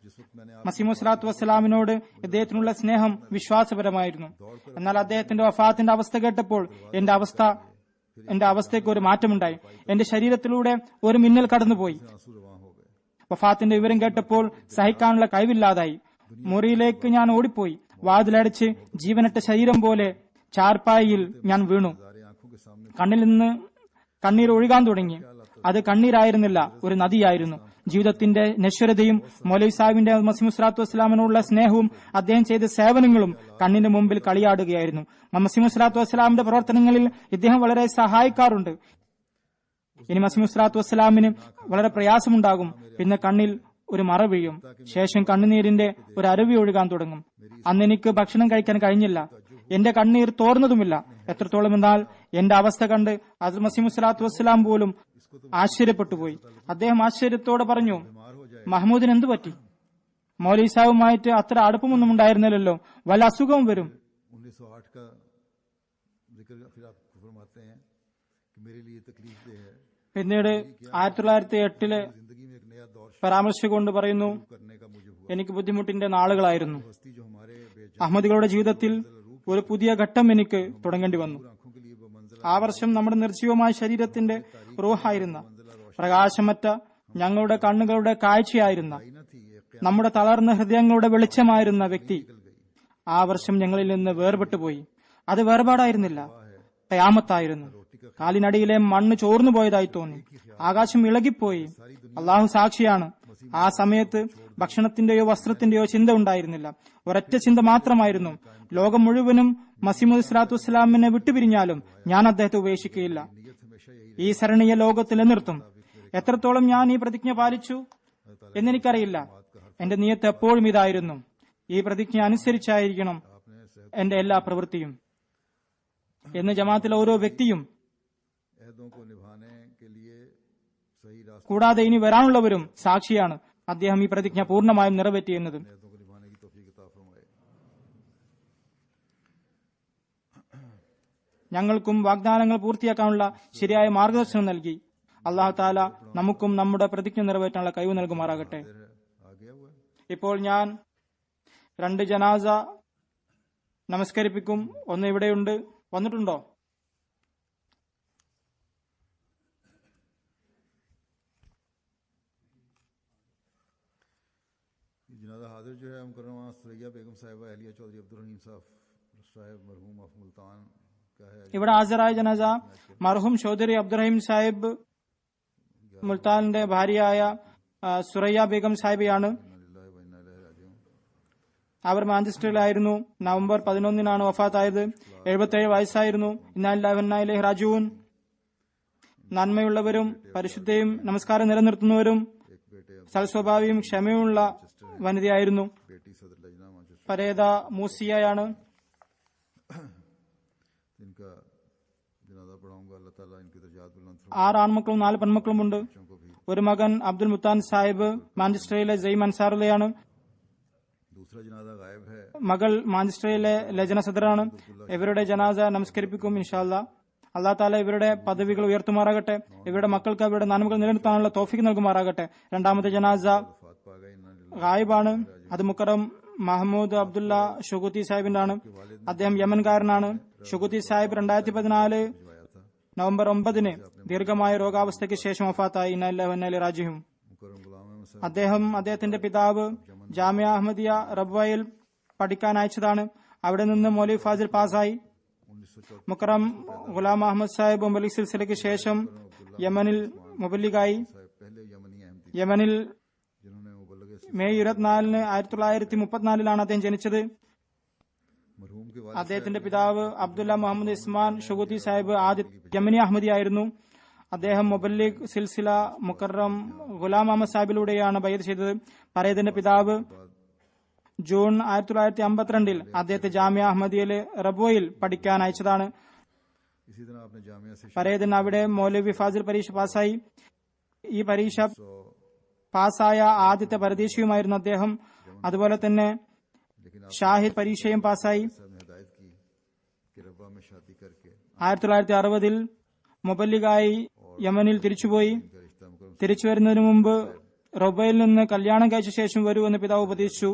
जिस वक्त मैंने മസീഹ് സ്വലാത്തു വസ്സലാമിനോട് ഇദ്ദേഹത്തിനുള്ള സ്നേഹം വിശ്വാസപരമായിരുന്നു. എന്നാൽ അദ്ദേഹത്തിന്റെ വഫാത്തിന്റെ അവസ്ഥ കേട്ടപ്പോൾ എന്റെ അവസ്ഥയ്ക്ക് ഒരു മാറ്റമുണ്ടായി. എന്റെ ശരീരത്തിലൂടെ ഒരു മിന്നൽ കടന്നുപോയി. आंसू रवां हो गए വഫാത്തിന്റെ വിവരം കേട്ടപ്പോൾ സഹിക്കാനുള്ള കഴിവില്ലാതായി. മുറിയിലേക്ക് ഞാൻ ഓടിപ്പോയി. വാതിലടച്ച് ജീവനറ്റ ശരീരം പോലെ ചാർപ്പായിൽ ഞാൻ വീണു. सारे आंखों के सामने കണ്ണിൽ നിന്ന് കണ്ണീർ ഒഴുകാൻ തുടങ്ങി. അത് കണ്ണീരായിരുന്നില്ല, ഒരു നദിയായിരുന്നു. ജീവിതത്തിന്റെ നശ്വരതയും മൗലവി സാഹിബിന്റെ മസീഹ് സ്വലാത്തു വസ്സലാമിനുള്ള സ്നേഹവും അദ്ദേഹം ചെയ്ത സേവനങ്ങളും കണ്ണിന്റെ മുമ്പിൽ കളിയാടുകയായിരുന്നു. മസീഹ് സ്വലാത്തു വസ്സലാമിന്റെ പ്രവർത്തനങ്ങളിൽ ഇദ്ദേഹം വളരെ സഹായിക്കാറുണ്ട്. ഇനി മസീഹ് സ്വലാത്തു വസ്സലാമിന് വളരെ പ്രയാസമുണ്ടാകും. പിന്നെ കണ്ണിൽ ഒരു മറ വീഴും. ശേഷം കണ്ണുനീരിന്റെ ഒരു അരുവി ഒഴുകാൻ തുടങ്ങും. അന്ന് എനിക്ക് ഭക്ഷണം കഴിക്കാൻ കഴിഞ്ഞില്ല. എന്റെ കണ്ണീർ തോർന്നതുമില്ല. എത്രത്തോളം എന്നാൽ എന്റെ അവസ്ഥ കണ്ട് ഹസ്രത്ത് മസീഹ് സ്വലാത്തു വസ്സലാം പോലും ആശ്ചര്യപ്പെട്ടുപോയി. അദ്ദേഹം ആശ്ചര്യത്തോടെ പറഞ്ഞു, മഹ്മൂദിന് എന്തു പറ്റി? മൗലവി സാഹിബുമായിട്ട് അത്ര അടുപ്പമൊന്നും ഉണ്ടായിരുന്നില്ലല്ലോ, വല്ല അസുഖവും വരും. 1908 का जिक्र फिर आप फरमाते हैं कि मेरे लिए तकलीफ दे है പിന്നീട് 1908 जिंदगी में एक नया दौर പരാമർശിച്ചുകൊണ്ട് പറയുന്നു, करने का मुझे हुआ എനിക്ക് ബുദ്ധിമുട്ടിന്റെ നാളുകളായിരുന്നു. हस्ती जो हमारे അഹമ്മദികളുടെ ജീവിതത്തിൽ ഒരു പുതിയ ഘട്ടം എനിക്ക് തുടങ്ങേണ്ടി വന്നു. आंखों के लिए वो मंजिल ആ വർഷം നമ്മുടെ നിർജീവമായ ശരീരത്തിന്റെ റൂഹായിരുന്ന പ്രകാശമറ്റ ഞങ്ങളുടെ കണ്ണുകളുടെ കാഴ്ചയായിരുന്ന न थी एक നമ്മുടെ തളർന്ന ഹൃദയങ്ങളുടെ വെളിച്ചമായിരുന്ന വ്യക്തി ആ വർഷം ഞങ്ങളിൽ നിന്ന് വേർപെട്ടുപോയി. അത് വേർപാടായിരുന്നില്ല, ഖിയാമത്തായിരുന്നു. കാലിനടിയിലെ മണ്ണ് ചോർന്നു പോയതായി തോന്നി. ആകാശം ഇളകിപ്പോയി. അള്ളാഹു സാക്ഷിയാണ്, ആ സമയത്ത് ഭക്ഷണത്തിന്റെയോ വസ്ത്രത്തിന്റെയോ ചിന്ത ഉണ്ടായിരുന്നില്ല. ഒരൊറ്റ ചിന്ത മാത്രമായിരുന്നു, ലോകം മുഴുവനും മസീഹ് സ്വലാത്തു വസ്സലാമിനെ വിട്ടുപിരിഞ്ഞാലും ഞാൻ അദ്ദേഹത്തെ ഉപേക്ഷിക്കുകയില്ല. ഈ സരണിയെ ലോകത്തിൽ നിലനിർത്തും. എത്രത്തോളം ഞാൻ ഈ പ്രതിജ്ഞ പാലിച്ചു എന്നെനിക്കറിയില്ല. എന്റെ നിയത്ത് എപ്പോഴും ഇതായിരുന്നു, ഈ പ്രതിജ്ഞ അനുസരിച്ചായിരിക്കണം എന്റെ എല്ലാ പ്രവൃത്തിയും എന്ന് ജമാഅത്തിലെ ഓരോ വ്യക്തിയും अहदों को निभाने के लिए सही रास्ते കൂടാതെ ഇനി വരാനുള്ളവരും സാക്ഷിയാണ്. അദ്ദേഹം ഈ പ്രതിജ്ഞ പൂർണ്ണമായും നിറവേറ്റിയെന്നത്. अहदों को निभाने की तौफीक अता फरमाए। ഞങ്ങൾക്കും വാഗ്ദാനങ്ങൾ പൂർത്തിയാക്കാനുള്ള ശരിയായ മാർഗദർശനം നൽകി. അള്ളാഹു താല നമുക്കും നമ്മുടെ പ്രതിജ്ഞ നിറവേറ്റാനുള്ള കഴിവ് നൽകുമാറാകട്ടെ. आ गया हुआ है। ഇപ്പോൾ ഞാൻ 2 ജനാസ നമസ്കരിപ്പിക്കും. ഒന്ന് ഇവിടെയുണ്ട്. വന്നിട്ടുണ്ടോ? जनाजा हाजिर जो है मुकर्रमा सुरैया बेगम साहिबा अहलिया चौधरी अब्दुल रहीम साहब मरहूम ऑफ मुल्तान का है। ഇവിടെ ഹാജരായ ജനാസ മർഹൂം ചൗധരി അബ്ദുറഹീം സാഹിബ് മുൽത്താനിന്റെ ഭാര്യയായ സുറയ്യ ബേഗം സാഹിബയാണ്. അവർ മാഞ്ചസ്റ്ററിലായിരുന്നു. നവംബർ 11 വഫാത്തായത്. 77 വയസ്സായിരുന്നു. ഇന്നാലില്ലാഹി റാജിഊൻ. നന്മയുള്ളവരും പരിശുദ്ധയും നമസ്കാരം നിലനിർത്തുന്നവരും സൽസ്വഭാവിയും ക്ഷമയുള്ള വനിതയായിരുന്നു. പരേത മൂസിയയാണ്. इनका जनाजा पढ़ाऊंगा। अल्लाह ताला इनके दर्जात बुलंद फरमाए। 6 ആൺമക്കളും 4 പെൺമക്കളുമുണ്ട്. ഒരു മകൻ അബ്ദുൽ മുത്താൻ സാഹിബ് മാഞ്ചസ്റ്ററിലെ ജെയിം അൻസാറിലെയാണ്. दूसरा जनाजा गायब है। മകൾ മാഞ്ചസ്റ്ററിലെ ലജന സദറാണ്. ഇവരുടെ ജനാസ നമസ്കരിപ്പിക്കും ഇൻഷാ അല്ലാഹ്. അള്ളാഹു താല ഇവരുടെ പദവികൾ ഉയർത്തുമാറാകട്ടെ. ഇവരുടെ മക്കൾക്ക് അവരുടെ നന്മകൾ നിലനിർത്താനുള്ള തൗഫീഖ് നൽകുമാറാകട്ടെ. രണ്ടാമത്തെ ജനാസ वफात पा गए। ഗായിബാണ്. അത് മുക്കറം മഹമ്മൂദ് അബ്ദുല്ല ഷുഗൂത്തി സാഹിബിന്റെ ആണ്. അദ്ദേഹം യമൻകാരനാണ്. ഷുഗൂത്തി സാഹിബ് 2014 നവംബർ 9 ദീർഘമായ രോഗാവസ്ഥയ്ക്ക് ശേഷം വഫാത്തായി. ഇന്നലില്ലാഹി റാജിഊൻ. അദ്ദേഹം അദ്ദേഹത്തിന്റെ പിതാവ് ജാമിയ അഹമ്മദിയ റബ്വയിൽ പഠിക്കാൻ അയച്ചതാണ്. അവിടെ നിന്ന് മൗലവി ഫാസിൽ പാസായി. മുക്കറം ഗുലാം അഹമ്മദ് സാഹിബ് മുബല്ലിഗ് സിൽസിലയ്ക്ക് ശേഷം യമനിൽ മുബല്ലിഗായി. യമനിൽ മെയ് 24 1934 അദ്ദേഹം ജനിച്ചത്. അദ്ദേഹത്തിന്റെ പിതാവ് അബ്ദുല്ല മുഹമ്മദ് ഇസ്മാൻ ഷുഗൂത്തി സാഹിബ് ആദ്യ യമനി അഹമ്മദിയായിരുന്നു. അദ്ദേഹം മുബല്ലിഗ് സിൽസില മുക്കറം ഗുലാം അഹമ്മദ് സാഹിബിലൂടെയാണ് ബൈഅത്ത് ചെയ്തത്. പരേതന്റെ പിതാവ് ജൂൺ 1952 അദ്ദേഹത്തെ ജാമിയ അഹമ്മദിയയിലെ റബ്വയിൽ പഠിക്കാൻ അയച്ചതാണ്. പരേതൻ അവിടെ മൗലവി ഫാസിൽ പരീക്ഷ പാസായി. ഈ പരീക്ഷ പാസായ ആദ്യത്തെ പരദേശിയുമായിരുന്നു അദ്ദേഹം. അതുപോലെ തന്നെ ഷാഹിദ് പരീക്ഷയും പാസായി. 1960 മുബല്ലിഗായി യമനിൽ തിരിച്ചുപോയി. തിരിച്ചു വരുന്നതിന് മുമ്പ് റബ്വയിൽ നിന്ന് കല്യാണം കഴിച്ച ശേഷം വരൂ എന്ന് പിതാവ് ഉപദേശിച്ചു.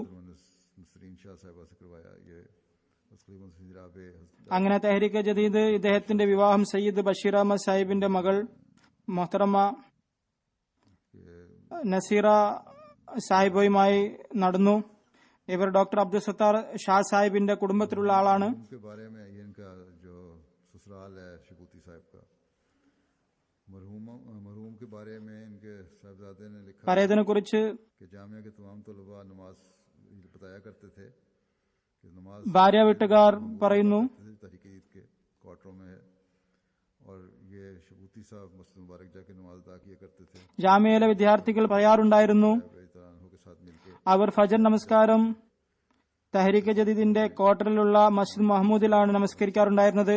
അങ്ങനെ തെഹ്രീക്ക് ജദീദ് ഇദ്ദേഹത്തിന്റെ വിവാഹം സയ്യിദ് ബഷീർ അഹമ്മദ് സാഹിബിന്റെ മകൾ മൊഹ്തറമ നസീറ സാഹിബുമായി നടന്നു. ഇവർ ഡോക്ടർ അബ്ദുൽ സത്താർ ഷാ സാഹിബിന്റെ കുടുംബത്തിലുള്ള ആളാണ്. പരേതനെ കുറിച്ച് ഭാര്യ വീട്ടുകാർ പറയുന്നു, ജാമ്യയിലെ വിദ്യാർത്ഥികൾ പറയാറുണ്ടായിരുന്നു അവർ ഫജർ നമസ്കാരം തഹരീക്ക് ജദീദിന്റെ ക്വാർട്ടറിലുള്ള മസ്ജിദ് മഹ്മൂദിലാണ് നമസ്കരിക്കാറുണ്ടായിരുന്നത്.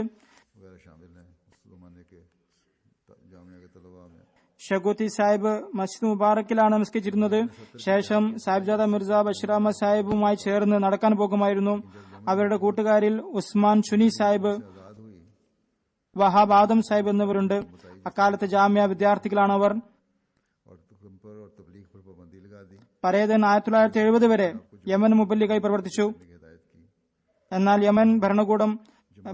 ഷഗൂത്തി സാഹിബ് മസ്ജിദ് മുബാറക്കിലാണ് നമസ്കരിച്ചിരുന്നത്. ശേഷം സാഹിബ്ജാദ മിർസ ബഷീർ അഹമ്മദ് സാഹിബുമായി ചേർന്ന് നടക്കാൻ പോകുമായിരുന്നു. അവരുടെ കൂട്ടുകാരിൽ ഉസ്മാൻ ഷുനി സാഹിബ്, വഹാബ് ആദം സാഹിബ് എന്നിവരുണ്ട്. അക്കാലത്ത് ജാമ്യ വിദ്യാർത്ഥികളാണ് അവർ. പരേതൻ 1970 വരെ യമൻ മുബല്ലിഗായി പ്രവർത്തിച്ചു. എന്നാൽ യമൻ ഭരണകൂടം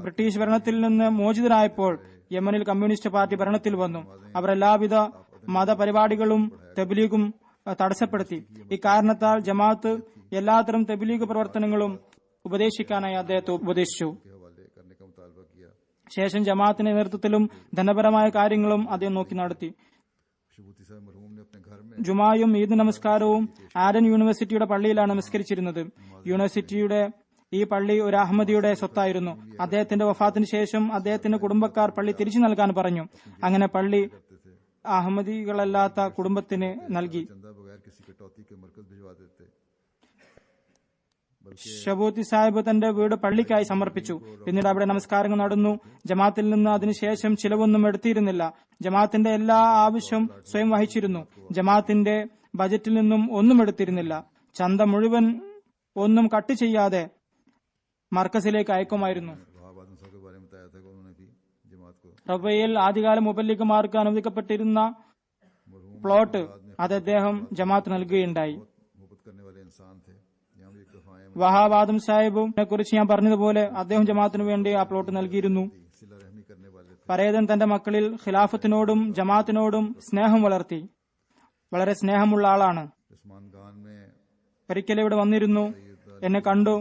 ബ്രിട്ടീഷ് ഭരണത്തിൽ നിന്ന് മോചിതരായപ്പോൾ യമനിൽ കമ്മ്യൂണിസ്റ്റ് പാർട്ടി ഭരണത്തിൽ വന്നു. അവർ എല്ലാവിധ മതപരിപാടികളും തബ്ലീഗും തടസ്സപ്പെടുത്തി. ഇക്കാരണത്താൽ ജമാഅത്ത് എല്ലാത്തരം തബ്ലീഗ് പ്രവർത്തനങ്ങളും ഉപദേശിക്കാനായി അദ്ദേഹത്തെ ഉപദേശിച്ചു. ശേഷം ജമാഅത്തിന്റെ നേതൃത്വത്തിലും ധനപരമായ കാര്യങ്ങളും അദ്ദേഹം നോക്കി നടത്തി. ജുമായും ഈദ് നമസ്കാരവും ആഡൻ യൂണിവേഴ്സിറ്റിയുടെ പള്ളിയിലാണ് നമസ്കരിച്ചിരുന്നത്. യൂണിവേഴ്സിറ്റിയുടെ ഈ പള്ളി ഒരു അഹമ്മദിയുടെ സ്വത്തായിരുന്നു. അദ്ദേഹത്തിന്റെ വഫാത്തിന് ശേഷം അദ്ദേഹത്തിന്റെ കുടുംബക്കാർ പള്ളി തിരിച്ചു നൽകാൻ പറഞ്ഞു. അങ്ങനെ പള്ളി അഹമ്മദികളല്ലാത്ത കുടുംബത്തിന് നൽകി. ഷബൂത്തി സാഹിബ് തന്റെ വീട് പള്ളിക്കായി സമർപ്പിച്ചു. പിന്നീട് അവിടെ നമസ്കാരങ്ങൾ നടന്നു. ജമാഅത്തിൽ നിന്ന് അതിനുശേഷം ചിലവൊന്നും എടുത്തിരുന്നില്ല. ജമാഅത്തിന്റെ എല്ലാ ആവശ്യം സ്വയം വഹിച്ചിരുന്നു. ജമാഅത്തിന്റെ ബജറ്റിൽ നിന്നും ഒന്നും എടുത്തിരുന്നില്ല. ചന്ത മുഴുവൻ ഒന്നും കട്ട് ചെയ്യാതെ മർക്കസിലേക്ക് അയക്കുമായിരുന്നു. റവയിൽ ആദ്യകാല മുബല്ലിഗുമാർക്ക് അനുവദിക്കപ്പെട്ടിരുന്ന പ്ലോട്ട് അത് അദ്ദേഹം ജമാഅത്ത് നൽകുകയുണ്ടായി. വഹാബ് ആദം സാഹിബിനെ കുറിച്ച് ഞാൻ പറഞ്ഞതുപോലെ അദ്ദേഹം ജമാഅത്തിനു വേണ്ടി ആ പ്ലോട്ട് നൽകിയിരുന്നു. പരേതൻ തന്റെ മക്കളിൽ ഖിലാഫത്തിനോടും ജമാഅത്തിനോടും സ്നേഹം വളർത്തി. വളരെ സ്നേഹമുള്ള ആളാണ്. ഒരിക്കൽ ഇവിടെ വന്നിരുന്നു, എന്നെ കണ്ടു.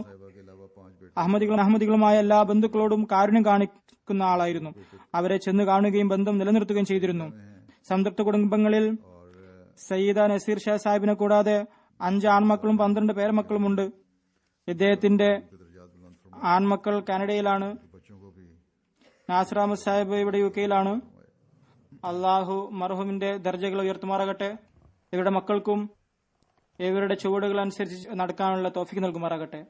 അഹമ്മദികളുമായ എല്ലാ ബന്ധുക്കളോടും കാരുണ്യം കാണിക്കുന്ന ആളായിരുന്നു. അവരെ ചെന്ന് കാണുകയും ബന്ധം നിലനിർത്തുകയും ചെയ്തിരുന്നു. സംതൃപ്ത കുടുംബങ്ങളിൽ സയ്യിദ നസീർ ഷാ സാഹിബിനെ കൂടാതെ 5 ആൺമക്കളും 12 പേരമക്കളുമുണ്ട്. ഇദ്ദേഹത്തിന്റെ ആൺമക്കൾ കാനഡയിലാണ്. നാസിർ അഹമ്മദ് സാഹിബ് ഇവിടെ UK-യിലാണ്. അള്ളാഹു മർഹൂമിന്റെ ദർജകൾ ഉയർത്തുമാറാകട്ടെ. ഇവരുടെ മക്കൾക്കും ഇവരുടെ ചുവടുകൾ അനുസരിച്ച് നടക്കാനുള്ള തൗഫീഖ് നൽകുമാറാകട്ടെ.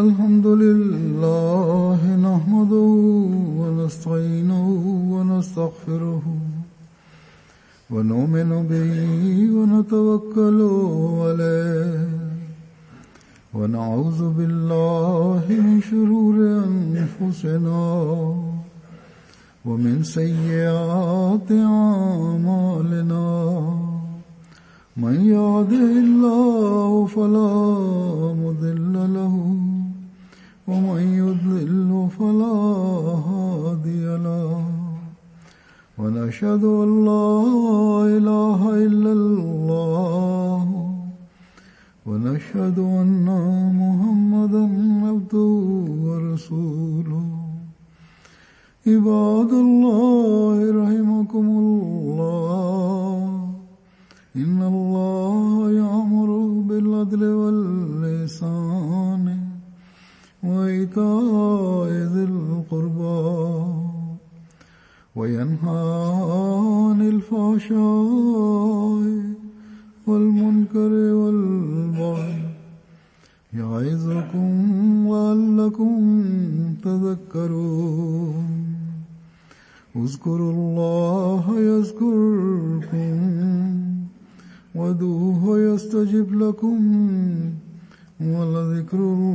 അൽഹംദുലില്ലാഹി നഹ്മദുഹു വനസ്തഈനുഹു വനസ്തഗ്ഫിറുഹു വനുഅ്മിനു ബിഹി വനതവക്കലു അലൈഹി വനഊദു ബില്ലാഹി മിൻ ശുറൂരി അൻഫുസിനാ ومن سيئات أعمالنا من يهده الله فلا مضل له ومن يضلل فلا هادي له ونشهد أن لا إله إلا الله ونشهد أن محمدا عبده ورسوله عباد الله رحمكم الله إن الله يأمر بالعدل والإحسان وإيتاء ذي القربى وينهى عن الفحشاء والمنكر والبغي يعظكم لعلكم تذكرون اذكروا الله يذكركم وادعوه يستجب لكم ولذكر الله